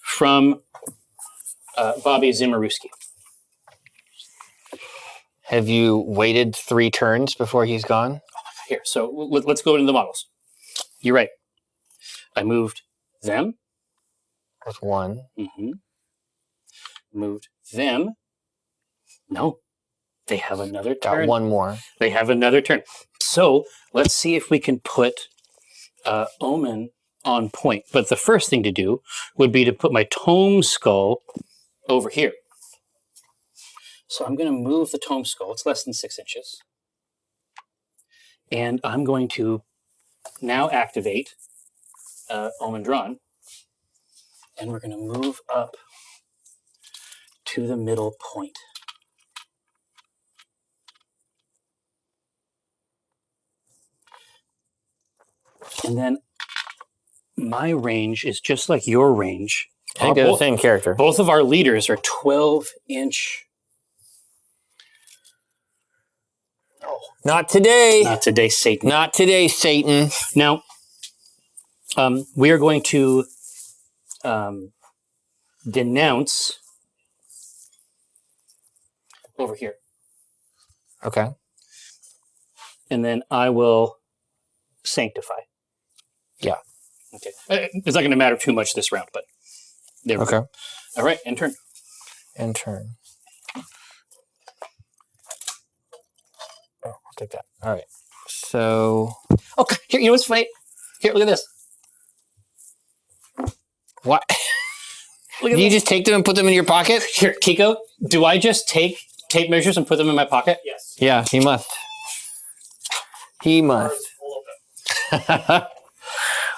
From Bobbie Zimaruski. Have you waited 3 turns before he's gone? Here, so let's go into the models. You're right. I moved them. With 1. Mm-hmm. Moved them. No. They have another turn. Got 1 more. They have another turn. So let's see if we can put Omin on point. But the first thing to do would be to put my tome skull over here. So I'm going to move the tome skull. It's less than 6 inches. And I'm going to now activate Omin Dran. And we're going to move up to the middle point. And then my range is just like your range. I think they're the same character. Both of our leaders are 12-inch. Oh. Not today. Not today, Satan. Not today, Satan. Now, we are going to denounce over here. Okay. And then I will sanctify. Yeah. Okay. It's not going to matter too much this round, but there we go. All right, end turn. End turn. Oh, I'll take that. All right. So. Okay, here, you know what's funny? Here, look at this. What? Look at Do you this. just take them and put them in your pocket? Here, Kiko, do I just take tape measures and put them in my pocket? Yes. Yeah, he must. He must.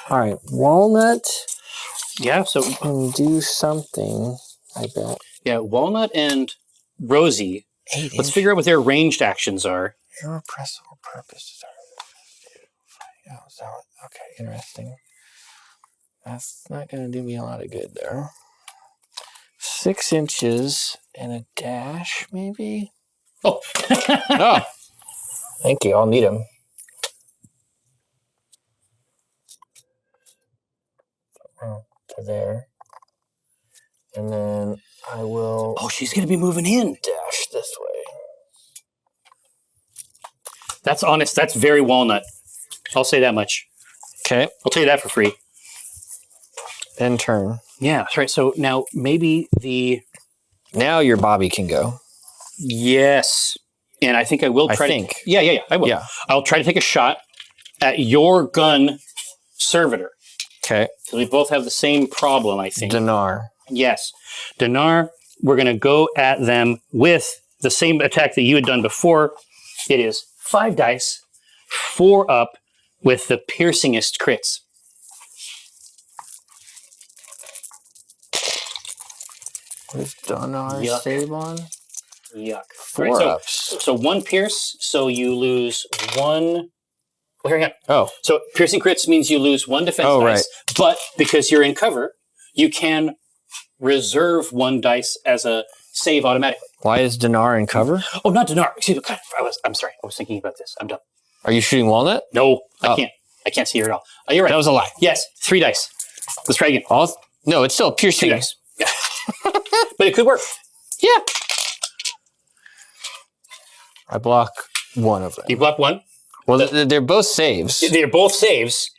All right, walnut Yeah, so can do something, I bet. yeah, Walnut and Rosie. 8 Let's figure out what their ranged actions are. irrepressible purpose. Yeah, so, okay, interesting. That's not going to do me a lot of good there. 6 inches and a dash, maybe? Oh, Oh, thank you. I'll need them. To there. And then I will oh, she's gonna be moving in. dash this way. That's honest. That's very Walnut. I'll say that much. Okay. I'll tell you that for free. End turn. Yeah, that's right. So now maybe Now your Bobbie can go. yes, and I think I will try. I think. Yeah. I will. Yeah. I'll try to take a shot at your gun servitor. Okay. So we both have the same problem, I think. Donaar. Yes. Donaar, we're going to go at them with the same attack that you had done before. It is 5 dice, 4 up with the piercingest crits. What does Donaar Yuck. save on? Yuck. 4 Right, ups. So 1 pierce, so you lose 1... Well, here, Oh. So piercing crits means you lose 1 defense dice, right. but because you're in cover, you can reserve 1 dice as a save automatically. Why is Donaar in cover? Oh, not Donaar. Excuse me. I'm sorry. I was thinking about this. I'm dumb. Are you shooting walnut? No, I Oh. can't. I can't see her at all. Oh, you're right. That was a lie. Yes, 3 dice. Let's try again. No, it's still a piercing. 2 dice. Yeah. But it could work. Yeah. I block 1 of them. You block 1. Well, they're both saves. They're both saves.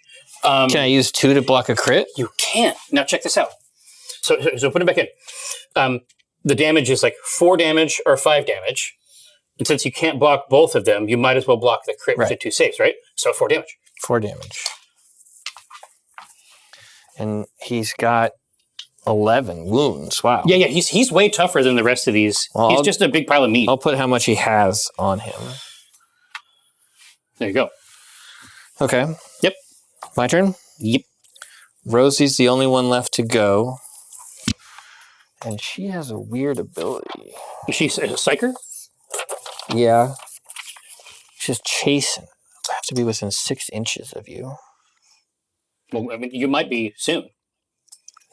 Can I use 2 to block a crit? You can't. Now check this out. So put it back in. The damage is like 4 damage or 5 damage. And since you can't block both of them, you might as well block the crit with the 2 saves, right? So 4 damage. 4 damage. And he's got 11 wounds. Wow. Yeah. He's way tougher than the rest of these. Well, He's just a big pile of meat. I'll put how much he has on him. There you go. Okay. Yep. My turn? Yep. Rosie's the only one left to go. And she has a weird ability. Is she a psyker? Yeah. She's chasing. I have to be within 6 inches of you. Well, I mean, you might be soon.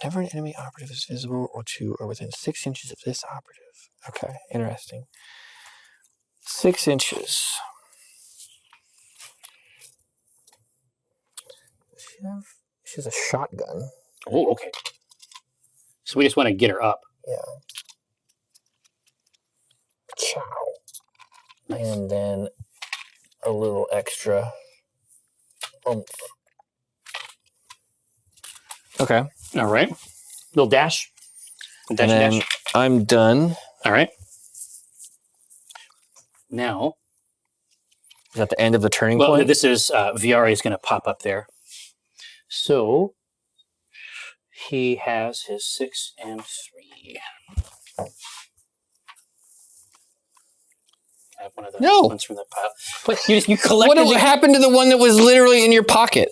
Never an enemy operative is visible or to or within 6 inches of this operative. Okay, interesting. 6 inches. She has a shotgun. Oh, okay. So we just want to get her up. Yeah. Chow. And then a little extra oomph. Okay. All right. Little dash. And then I'm done. All right. Now. Is that the end of the turning point? Well, this is, Viari is going to pop up there. So, he has his 6 and 3. I have one of the ones from the pile. What? You collected What happened to the one that was literally in your pocket?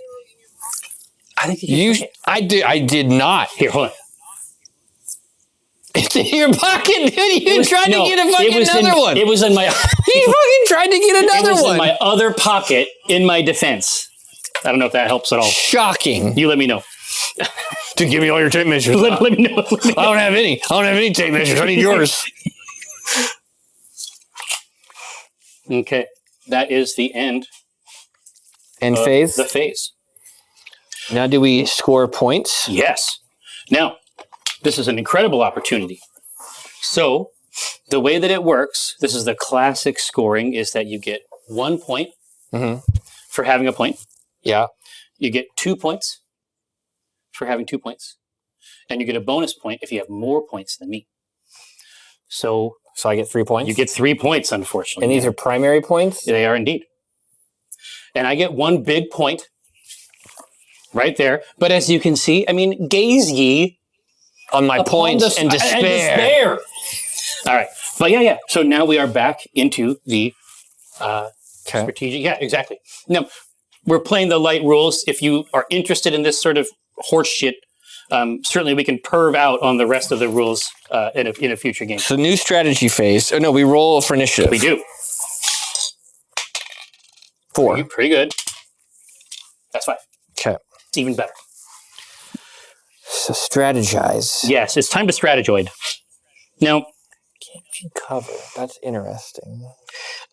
I think you I did not. Here, hold on. It's in your pocket, dude. You tried to get another one. It was in my... You fucking tried to get another one. In my other pocket in my defense. I don't know if that helps at all. Shocking. You let me know. Dude, give me all your tape measures. Let me know. I don't have any. I don't have any tape measures. I need yours. Okay. That is the end. End phase? The phase. Now do we score points? Yes. Now, this is an incredible opportunity. So, the way that it works, this is the classic scoring, is that you get 1 point for having a point. Yeah. You get 2 points for having 2 points. And you get a bonus point if you have more points than me. So I get 3 points? You get 3 points, unfortunately. And these are primary points? They are indeed. And I get 1 big point right there. But as you can see, I mean, gaze ye on my points and despair. All right. But yeah. So now we are back into the strategic. Yeah, exactly. Now, we're playing the light rules. If you are interested in this sort of horse shit, certainly we can perv out on the rest of the rules in a future game. So new strategy phase. Oh, no, we roll for initiative. We do. 4. Pretty good. That's 5. Okay. It's even better. So strategize. Yes, it's time to strategoid. Now, can't cover. That's interesting.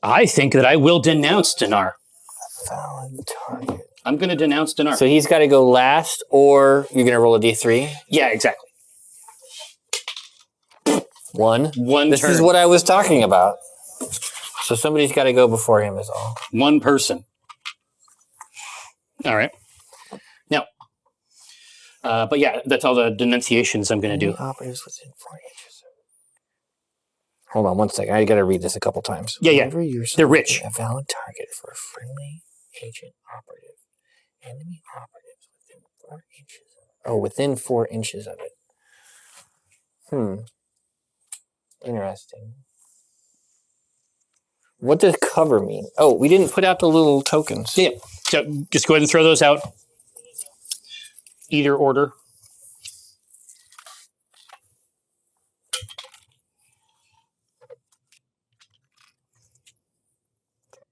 I think that I will denounce Donaar. Valid target. I'm going to denounce Donaar. So he's got to go last, or you're going to roll a d3? Yeah, exactly. 1. This turn. is what I was talking about. So somebody's got to go before him is all. 1 person. All right. Now, but yeah, that's all the denunciations I'm going to do. Operatives within 4 inches. Hold on 1 second. I got to read this a couple times. Yeah. They're rich. A valid target for a friendly agent operative. Enemy operatives within 4 inches. Within 4 inches of it. Interesting. What does cover mean? Oh, we didn't put out the little tokens. Yeah. So just go ahead and throw those out. Either order.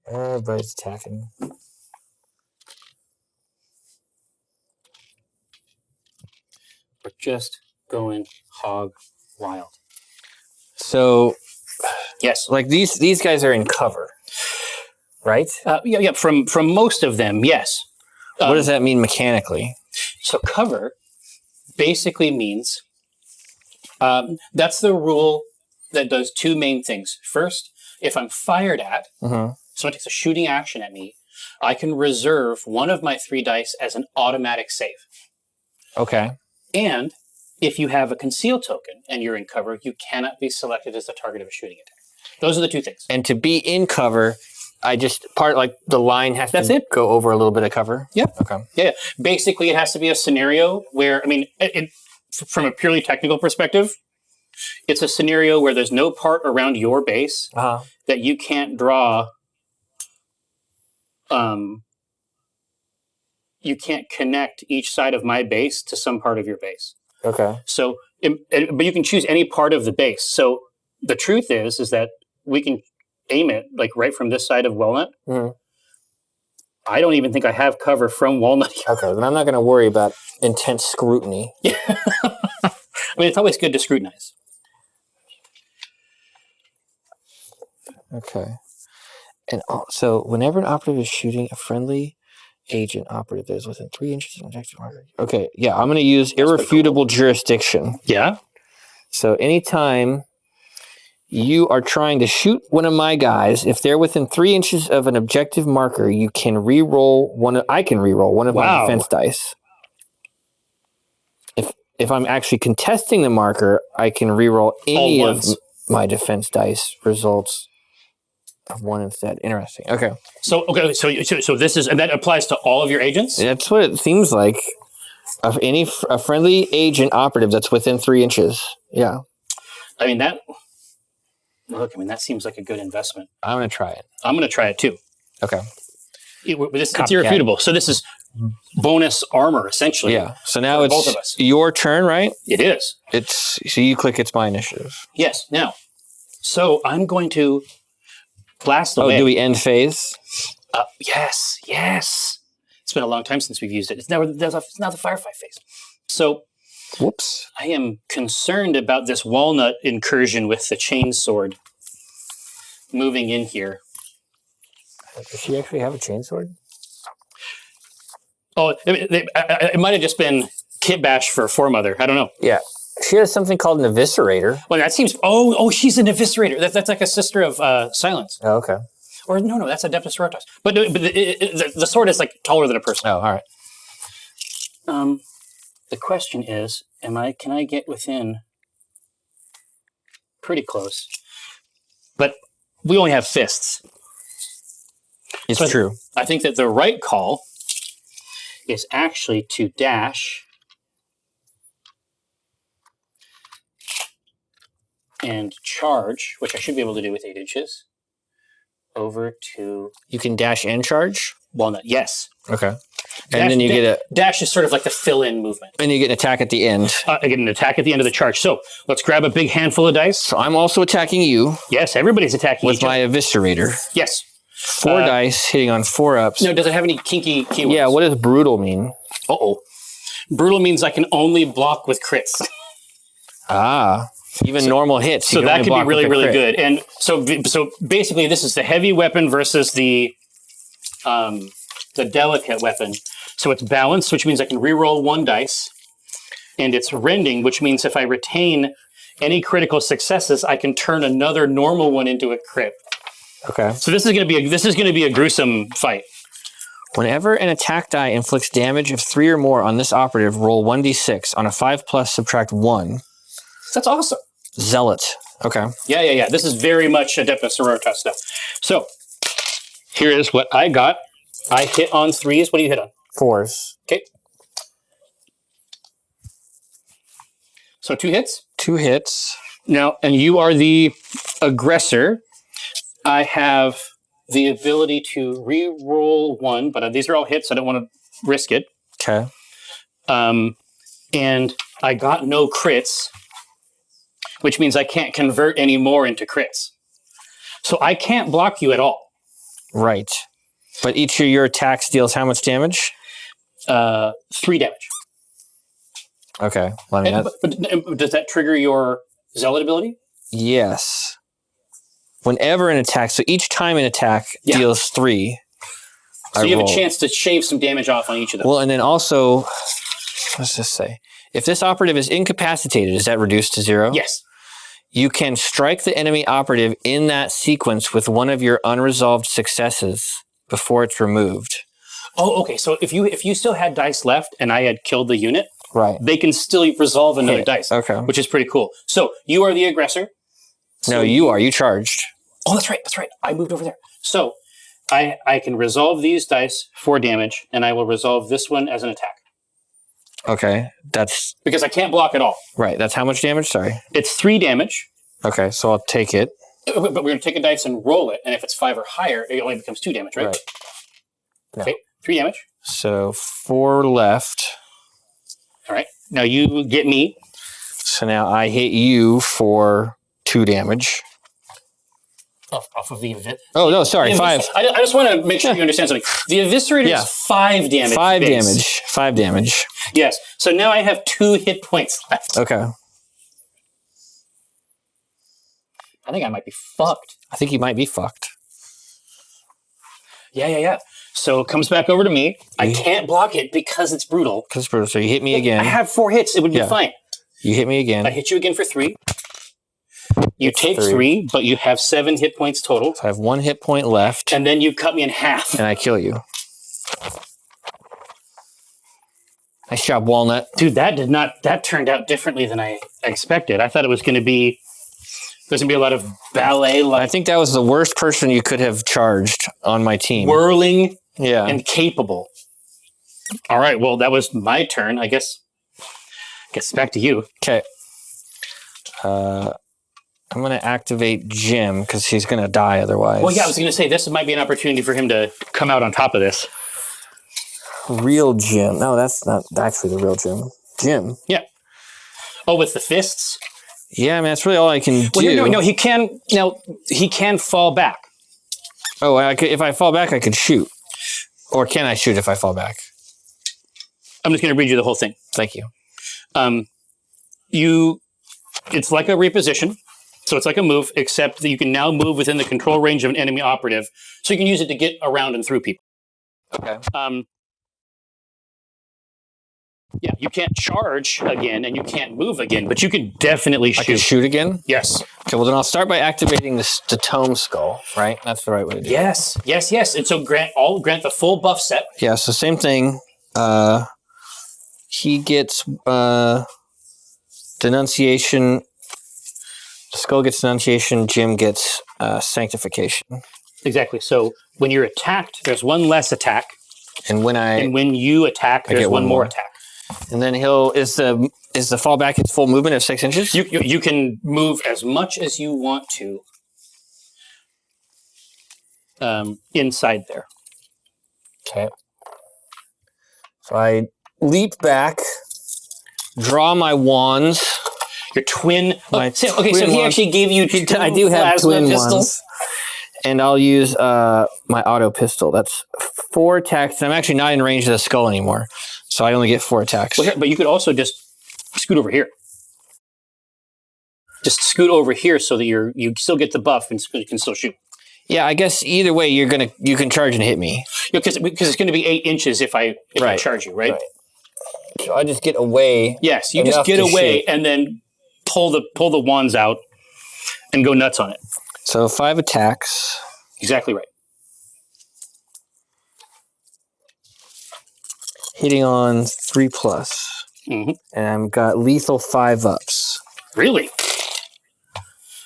Everybody's attacking. We're just going hog wild. So, yes, like these guys are in cover, right? Yeah. From most of them, yes. What does that mean mechanically? So cover basically means that's the rule that does 2 main things. First, if I'm fired at, someone takes a shooting action at me, I can reserve 1 of my 3 dice as an automatic save. Okay. And if you have a conceal token and you're in cover, you cannot be selected as the target of a shooting attack. Those are the 2 things. And to be in cover, the line has to go over a little bit of cover? Yep. Okay. Yeah. Basically, it has to be a scenario where, from a purely technical perspective, it's a scenario where there's no part around your base that you can't draw. You can't connect each side of my base to some part of your base. Okay. So, but you can choose any part of the base. So the truth is that we can aim it like right from this side of Walnut. I don't even think I have cover from Walnut. Okay, then I'm not going to worry about intense scrutiny. It's always good to scrutinize. Okay. And so whenever an operative is shooting a friendly agent operative that is within 3 inches of an objective marker. Okay, yeah, I'm going to use irrefutable jurisdiction. Yeah. So anytime you are trying to shoot one of my guys, if they're within 3 inches of an objective marker, you can re-roll I can re-roll one of my defense dice. if I'm actually contesting the marker, I can reroll any of my defense dice results of 1 instead. Interesting. Okay. So this is, and that applies to all of your agents? That's what it seems like. A friendly agent operative that's within 3 inches. Yeah. I mean, that seems like a good investment. I'm going to try it. I'm going to try it too. Okay. It's irrefutable. So this is bonus armor, essentially. Yeah. So now it's your turn, right? It is. So you click it's my initiative. Yes. Now, so I'm going to blast away. Oh, do we end phase? Yes. It's been a long time since we've used it. It's now the firefight phase. So, whoops. I am concerned about this walnut incursion with the chainsword moving in here. Does she actually have a chainsword? Oh, it might have just been kitbash'd for Foremother. I don't know. Yeah. She has something called an eviscerator. Well, that seems... Oh, she's an eviscerator. That's like a sister of Silence. Oh, okay. Or no, that's Adeptus Sororitas. But the sword is like taller than a person. Oh, all right. The question is, can I get within? Pretty close. But we only have fists. It's true. I think that the right call is actually to dash and charge, which I should be able to do with 8 inches. Over to... You can dash and charge? Walnut, yes. Okay. And then you get a... Dash is sort of like the fill-in movement. And you get an attack at the end. I get an attack at the end of the charge. So, let's grab a big handful of dice. So I'm also attacking you. Yes, everybody's attacking with my eviscerator. Yes. 4 dice, hitting on 4 ups. No, does it have any kinky keywords? Yeah, what does brutal mean? Uh-oh. Brutal means I can only block with crits. Even normal hits. So that could be really, really good. And so basically, this is the heavy weapon versus the delicate weapon. So it's balanced, which means I can reroll 1 dice, and it's rending, which means if I retain any critical successes, I can turn another normal one into a crit. Okay. So this is going to be a gruesome fight. Whenever an attack die inflicts damage of 3 or more on this operative, roll 1d6. On a 5+, subtract 1. That's awesome. Zealot. Okay. Yeah. This is very much Adeptus Sororitas stuff. So, here is what I got. I hit on 3s. What do you hit on? 4s. Okay. So 2 hits? 2 hits. Now, and you are the aggressor. I have the ability to re-roll 1, but these are all hits. I don't want to risk it. Okay. And I got no crits, which means I can't convert any more into crits. So I can't block you at all. Right. But each of your attacks deals how much damage? 3 damage. Okay. But does that trigger your Zealot ability? Yes. Whenever an attack, so each time an attack deals 3. So you have a chance to shave some damage off on each of them. Well, and then also, let's just say, if this operative is incapacitated, is that reduced to 0? Yes. You can strike the enemy operative in that sequence with one of your unresolved successes before it's removed. Oh, okay. So if you still had dice left and I had killed the unit, right, they can still resolve another dice. Okay. Which is pretty cool. So you are the aggressor. No, you are. You charged. Oh, that's right. I moved over there. So I can resolve these dice for damage, and I will resolve this one as an attack. Okay. That's... Because I can't block at all. Right. That's how much damage? Sorry. It's 3 damage. Okay, so I'll take it. But we're going to take a dice and roll it, and if it's 5 or higher, it only becomes 2 damage, right? No. Okay, 3 damage. So 4 left. All right. Now you get me. So now I hit you for 2 damage. Off of the event. Oh, no, sorry, 5. I just want to make sure you understand something. The eviscerator is 5 damage. 5 base. damage. 5 damage. Yes. So now I have 2 hit points left. Okay. I think I might be fucked. I think you might be fucked. Yeah. So it comes back over to me. I can't block it because it's brutal. So you hit me again. I have 4 hits. It would be fine. You hit me again. I hit you again for 3. You take 3, but you have 7 hit points total. So I have 1 hit point left. And then you cut me in half. And I kill you. Nice job, Walnut. Dude, that turned out differently than I expected. I thought it was going to be, there's going to be a lot of ballet. I think that was the worst person you could have charged on my team. Whirling and capable. All right, well, that was my turn. I guess back to you. Okay. I'm going to activate Jim because he's going to die otherwise. Well, yeah, I was going to say this might be an opportunity for him to come out on top of this. Real Jim. No, that's not actually the real Jim. Jim. Yeah. Oh, with the fists? Yeah, I mean, that's really all I can do. Well, no, he can fall back. Oh, if I fall back, I could shoot. Or can I shoot if I fall back? I'm just going to read you the whole thing. Thank you. It's like a reposition. So it's like a move, except that you can now move within the control range of an enemy operative. So you can use it to get around and through people. Okay. Yeah, you can't charge again and you can't move again, but you can definitely shoot. I can shoot again? Yes. Okay, well then I'll start by activating the tome skull, right? That's the right way to do it. Yes. And so grant the full buff set. Yeah, so same thing. He gets denunciation. The skull gets denunciation. Jim gets sanctification. Exactly. So when you're attacked, there's one less attack. And when you attack, there's one more attack. And then is the fallback his full movement of 6 inches? You can move as much as you want to inside there. Okay. So I leap back, draw my wands. Your twin. So he wands. actually gave you two I do have twin pistols. Wands. And I'll use my auto pistol. That's 4 attacks. I'm actually not in range of the skull anymore. So I only get 4 attacks. Well, but you could also just scoot over here. Just scoot over here so that you still get the buff and you can still shoot. Yeah, I guess either way you can charge and hit me. Yeah, because it's going to be 8 inches if I charge you, right? So I just get away. Yes, you just get away and then pull the wands out and go nuts on it. So 5 attacks. Exactly right. Hitting on 3+. Mm-hmm. And I've got lethal 5-ups. Really?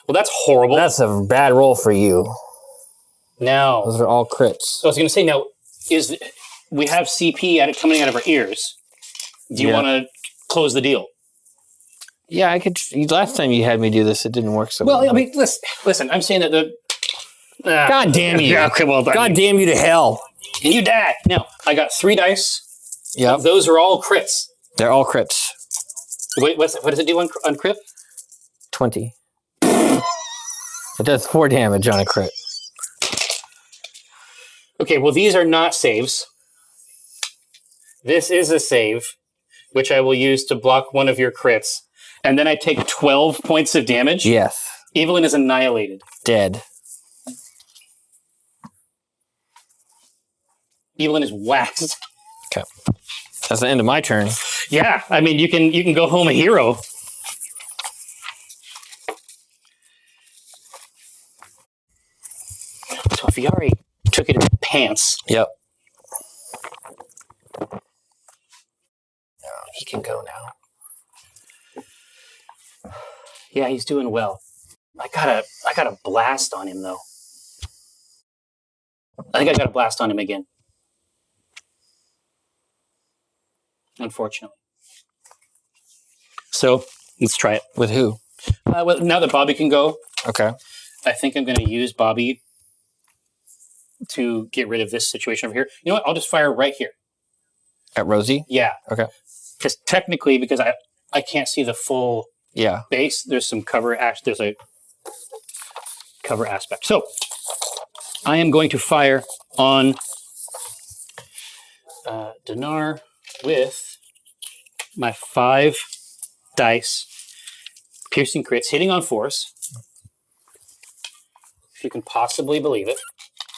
Well, that's horrible. That's a bad roll for you. Now, those are all crits. I was going to say, now, we have CP coming out of our ears. Do you want to close the deal? Yeah, I could. Last time you had me do this, it didn't work so well. Well, I mean, listen. I'm saying that God damn you! Okay, well, God damn you to hell! And you die. Now, I got 3 dice. Yep. Those are all crits. They're all crits. Wait, what does it do on crit? 20. It does 4 damage on a crit. Okay, well, these are not saves. This is a save, which I will use to block one of your crits. And then I take 12 points of damage. Yes. Evelyn is annihilated. Dead. Evelyn is waxed. Okay. That's the end of my turn. Yeah, I mean, you can go home a hero. So Viari took it in the pants. Yep. He can go now. Yeah, he's doing well. I got a blast on him though. I think I got a blast on him again. Unfortunately. So let's try it. With who? Well, now that Bobbie can go, okay. I think I'm going to use Bobbie to get rid of this situation over here. You know what? I'll just fire right here. At Rosie? Yeah. Okay. Because technically, because I can't see the full base, there's some cover. There's a cover aspect. So I am going to fire on Donaar with my 5 dice, piercing crits, hitting on 4s. If you can possibly believe it.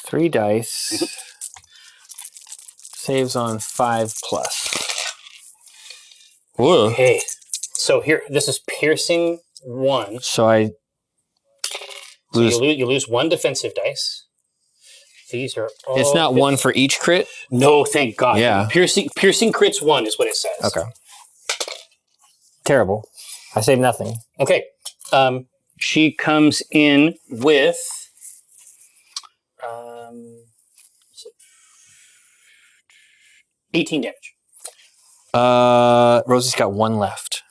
3 dice. Saves on 5+. Whoa. Okay. So here, this is piercing 1. So I lose. So you lose 1 defensive dice. These are all... It's not one for each crit? No, thank God. Yeah. Piercing crits 1 is what it says. Okay. Terrible. I saved nothing. Okay. She comes in with... 18 damage. Rosie's got 1 left.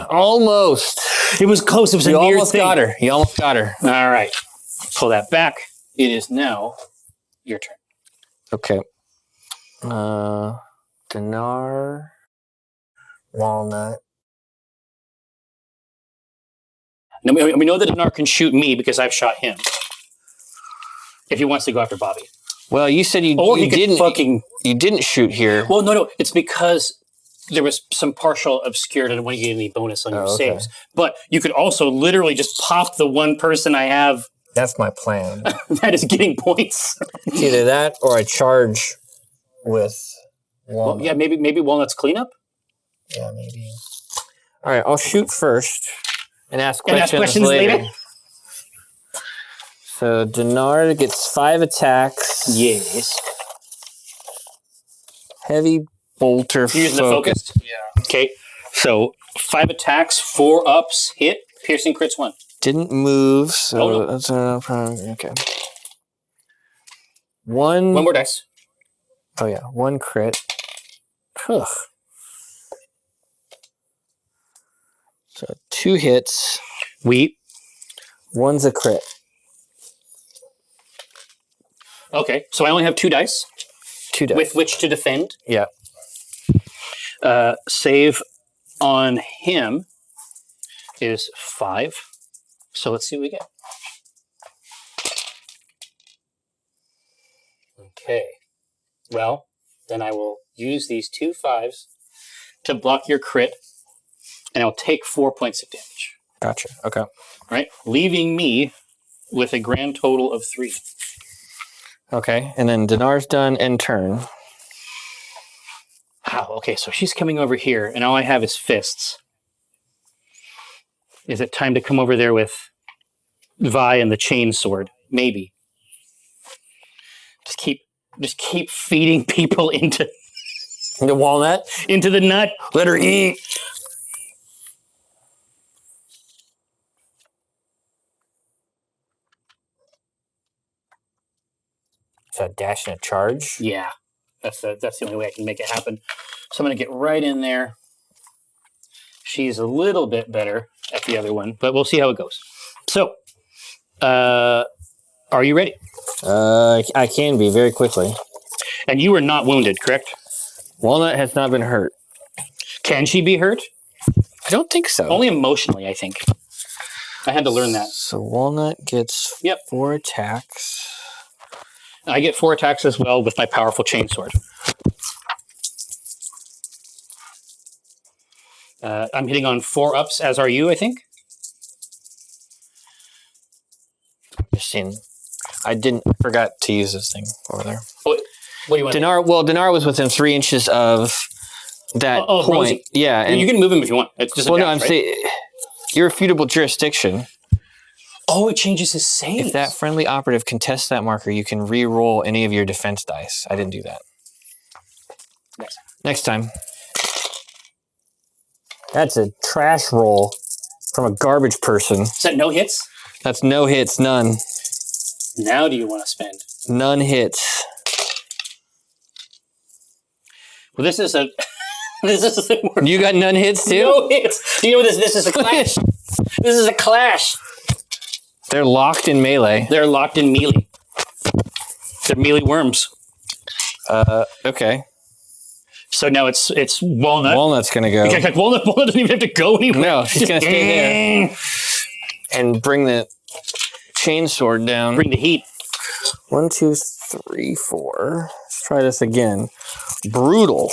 Almost. It was close. It was a near almost thing. got her. You almost got her. All right. Pull that back. It is now your turn. Okay. Donaar. Walnut. Now, we know that Donaar can shoot me because I've shot him. If he wants to go after Bobbie. Well, you said you didn't shoot here. Well, no. It's because there was some partial obscured. I don't want to get any bonus on your saves. But you could also literally just pop the one person I have. That's my plan. That is getting points. It's either that or I charge with Walnut. Well, yeah, maybe Walnut's cleanup? Yeah, maybe. All right, I'll shoot first and ask questions later. So Donaar gets 5 attacks. Yes. Heavy bolter using the focus? Yeah. Okay. So 5 attacks, 4 ups, hit, piercing crits 1. Didn't move, so that's no problem. Okay. 1 more dice. Oh yeah, 1 crit. Ugh. So 2 hits. Wheat. 1's a crit. Okay, so I only have 2 dice. 2 dice. With which to defend. Yeah. Save on him is 5. So let's see what we get. Okay. Well, then I will use these 2 5s to block your crit, and I'll take 4 points of damage. Gotcha. Okay. Right? Leaving me with a grand total of 3. Okay, and then Donaar's done end turn. Wow, okay, so she's coming over here, and all I have is fists. Is it time to come over there with Vi and the chain sword? Maybe. Just keep feeding people into the walnut, into the nut. Let her eat. So a dash and a charge. Yeah, that's the only way I can make it happen. So I'm gonna get right in there. She's a little bit better at the other one, but we'll see how it goes. So, are you ready? I can be very quickly. And you were not wounded, correct? Walnut has not been hurt. Can she be hurt? I don't think so. Only emotionally, I think. I had to learn that. So Walnut gets 4 attacks. I get 4 attacks as well with my powerful chainsword. I'm hitting on 4 ups, as are you, I think. Just seeing. I forgot to use this thing over there. What do you want? Donaar was within 3 inches of that point. Rosie. Yeah, and you can move him if you want. It's just I'm saying irrefutable jurisdiction. Oh, it changes his saves. If that friendly operative contests that marker, you can re-roll any of your defense dice. I didn't do that. Next time. That's a trash roll from a garbage person. Is that no hits? That's no hits, none. Now do you want to spend? None hits. Well, this is a... You got none hits too? No hits. Do you know this? This is a clash. This is a clash. They're locked in melee. They're locked in melee. They're melee worms. Okay. So now it's Walnut. Walnut's gonna go. Walnut doesn't even have to go anywhere. No, she's gonna stay there and bring the chainsword down. Bring the heat. 1, 2, 3, 4. Let's try this again. Brutal.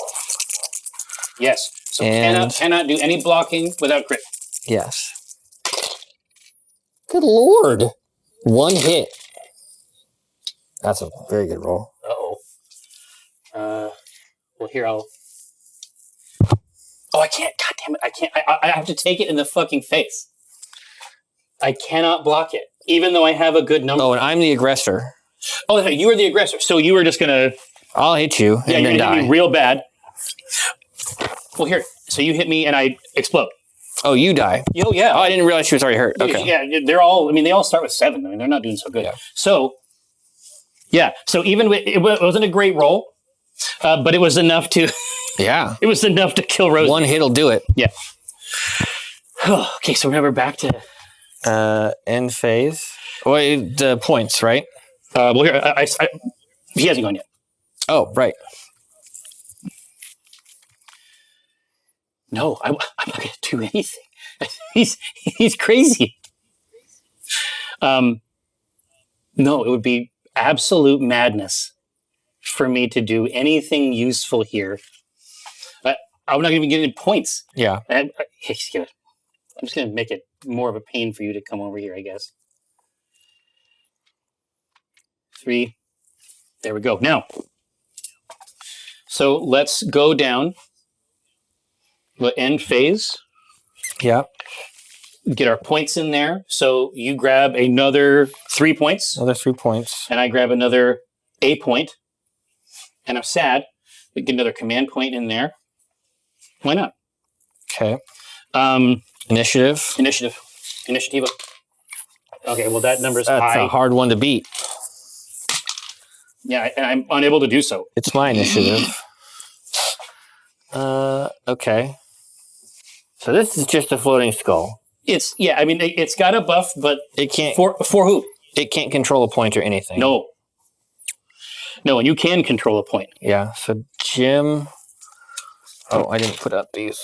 Yes. So cannot do any blocking without crit. Yes. Good Lord. 1 hit. That's a very good roll. Uh-oh. Well, here I'll... Oh, I can't. God damn it. I can't. I have to take it in the fucking face. I cannot block it, even though I have a good number. Oh, and I'm the aggressor. Oh, you were the aggressor. So you were just going to... I'll hit you and then die. Hit me real bad. Well, here. So you hit me and I explode. Oh, you die. Oh, yeah. Oh, I didn't realize she was already hurt. Okay. Yeah, they're all... I mean, they all start with 7. I mean, they're not doing so good. Yeah. So, yeah. So even with... It wasn't a great roll, but it was enough to... Yeah. It was enough to kill Rosie. One hit'll do it. Yeah. Okay, so now we're back to... end phase. Wait, the points, right? Well, here, he hasn't gone yet. Oh, right. No, I'm not going to do anything. He's crazy. No, it would be absolute madness for me to do anything useful here. I'm not going to be getting points. Yeah. I'm just going to make it more of a pain for you to come over here, I guess. 3. There we go. Now, so let's go down the end phase. Yeah. Get our points in there. So you grab another 3 points. Another 3 points. And I grab another A point. And I'm sad. We get another command point in there. Why not? Okay. Initiative. Initiative. Okay, well that number's That's high. a hard one to beat. Yeah, and I'm unable to do so. It's my initiative. Okay. So this is just a floating skull. I mean, it's got a buff, but it can't... For who? It can't control a point or anything. No, and you can control a point. Yeah, so Jim... Oh, I didn't put up these.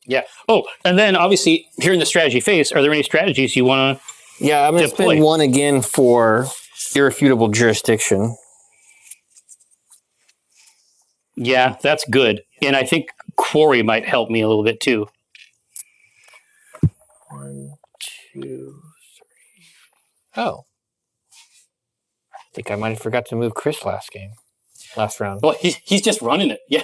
Yeah. Oh, and then obviously here in the strategy phase, are there any strategies you want to Yeah, I'm going to spend 1 again for irrefutable jurisdiction. Yeah, that's good. And I think Quarry might help me a little bit too. 1, 2, 3. Oh. I think I might have forgot to move Chris last round. Well, he's just running it. Yeah.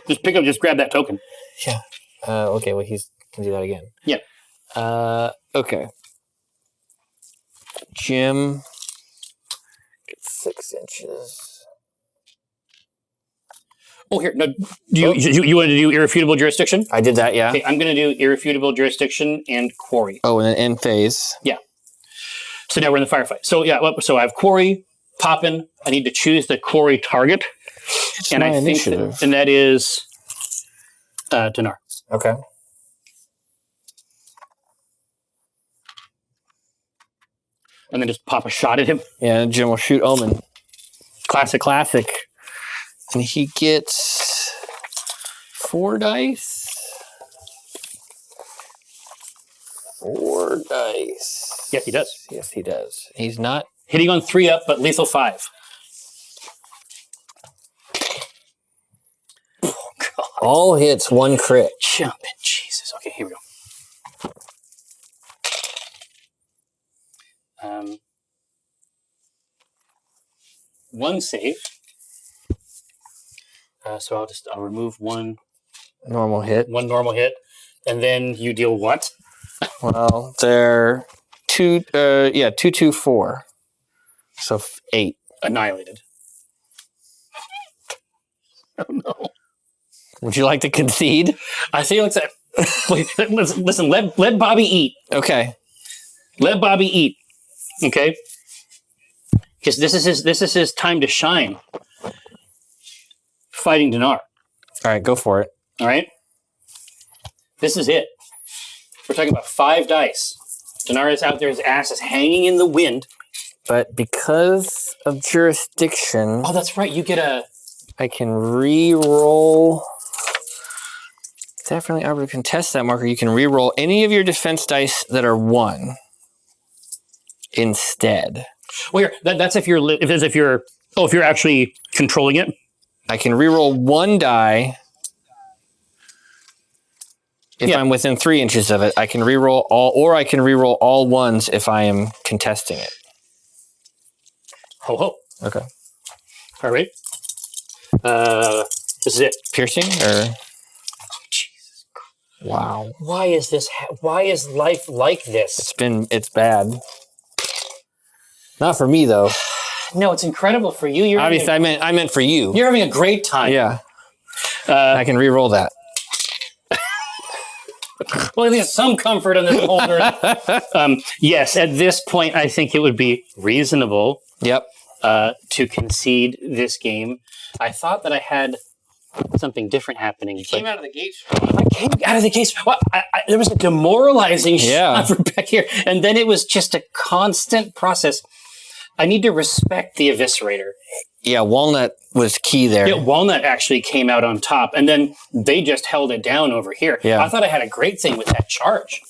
Just grab that token. Yeah. Okay, well, he can do that again. Yeah. Okay. Jim. Get 6 inches. Oh, here. No, you want to do irrefutable jurisdiction? I did that, yeah. Okay, I'm going to do irrefutable jurisdiction and Quarry. Oh, and then end phase. Yeah. So now we're in the firefight. So yeah, so I have Quarry, popping. I need to choose the Quarry target. It's my initiative. And that is Donaar. Okay. And then just pop a shot at him. Yeah, Jim will shoot Omin. Classic. And he gets 4 dice. 4 dice. Yeah, he does. Yes, he does. He's not hitting on 3 up, but lethal 5. Oh, God. All hits, 1 crit. Jumping, Jesus. Okay, here we go. 1 save. So I'll remove 1 normal hit. 1 normal hit, and then you deal what? Well, they're 2, 2, 2, 4. So 8. Annihilated. Oh no. Would you like to concede? I think it's that. Wait, listen. Let Bobbie eat. Okay. Let Bobbie eat. Okay. Because this is his time to shine. Fighting Donaar. All right, go for it. All right. This is it. We're talking about 5 dice. Donaar is out there. His ass is hanging in the wind. But because of jurisdiction... Oh, that's right. You get a... I can re-roll... Definitely able to contest that marker. You can re-roll any of your defense dice that are 1 instead. Well, here, that's if you're actually controlling it. I can re-roll 1 die. If I'm within 3 inches of it, I can re-roll all, or I can re-roll all 1s if I am contesting it. Ho ho. Okay. All right. This is it. Piercing or? Jesus. Wow. Why is this? Why is life like this? It's bad. Not for me though. No, it's incredible for you. Obviously, I meant for you. You're having a great time. Yeah. I can re-roll that. Well, at least some comfort in this holder. Yes, at this point, I think it would be reasonable. Yep. To concede this game. I thought that I had something different happening. You came out of the gate. I came out of the case. Well, there was a demoralizing shot from back here, and then it was just a constant process. I need to respect the Eviscerator. Yeah, Walnut was key there. Yeah, Walnut actually came out on top, and then they just held it down over here. Yeah. I thought I had a great thing with that charge.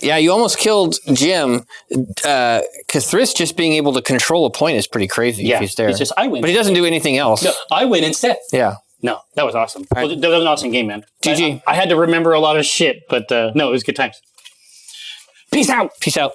Yeah, you almost killed Jim, because Thriss just being able to control a point is pretty crazy if he's there. It's just, I win. But he doesn't do anything else. No, I win instead. Yeah. No, that was awesome. Well, that was an awesome game, man. GG. I had to remember a lot of shit, but no, it was good times. Peace out. Peace out.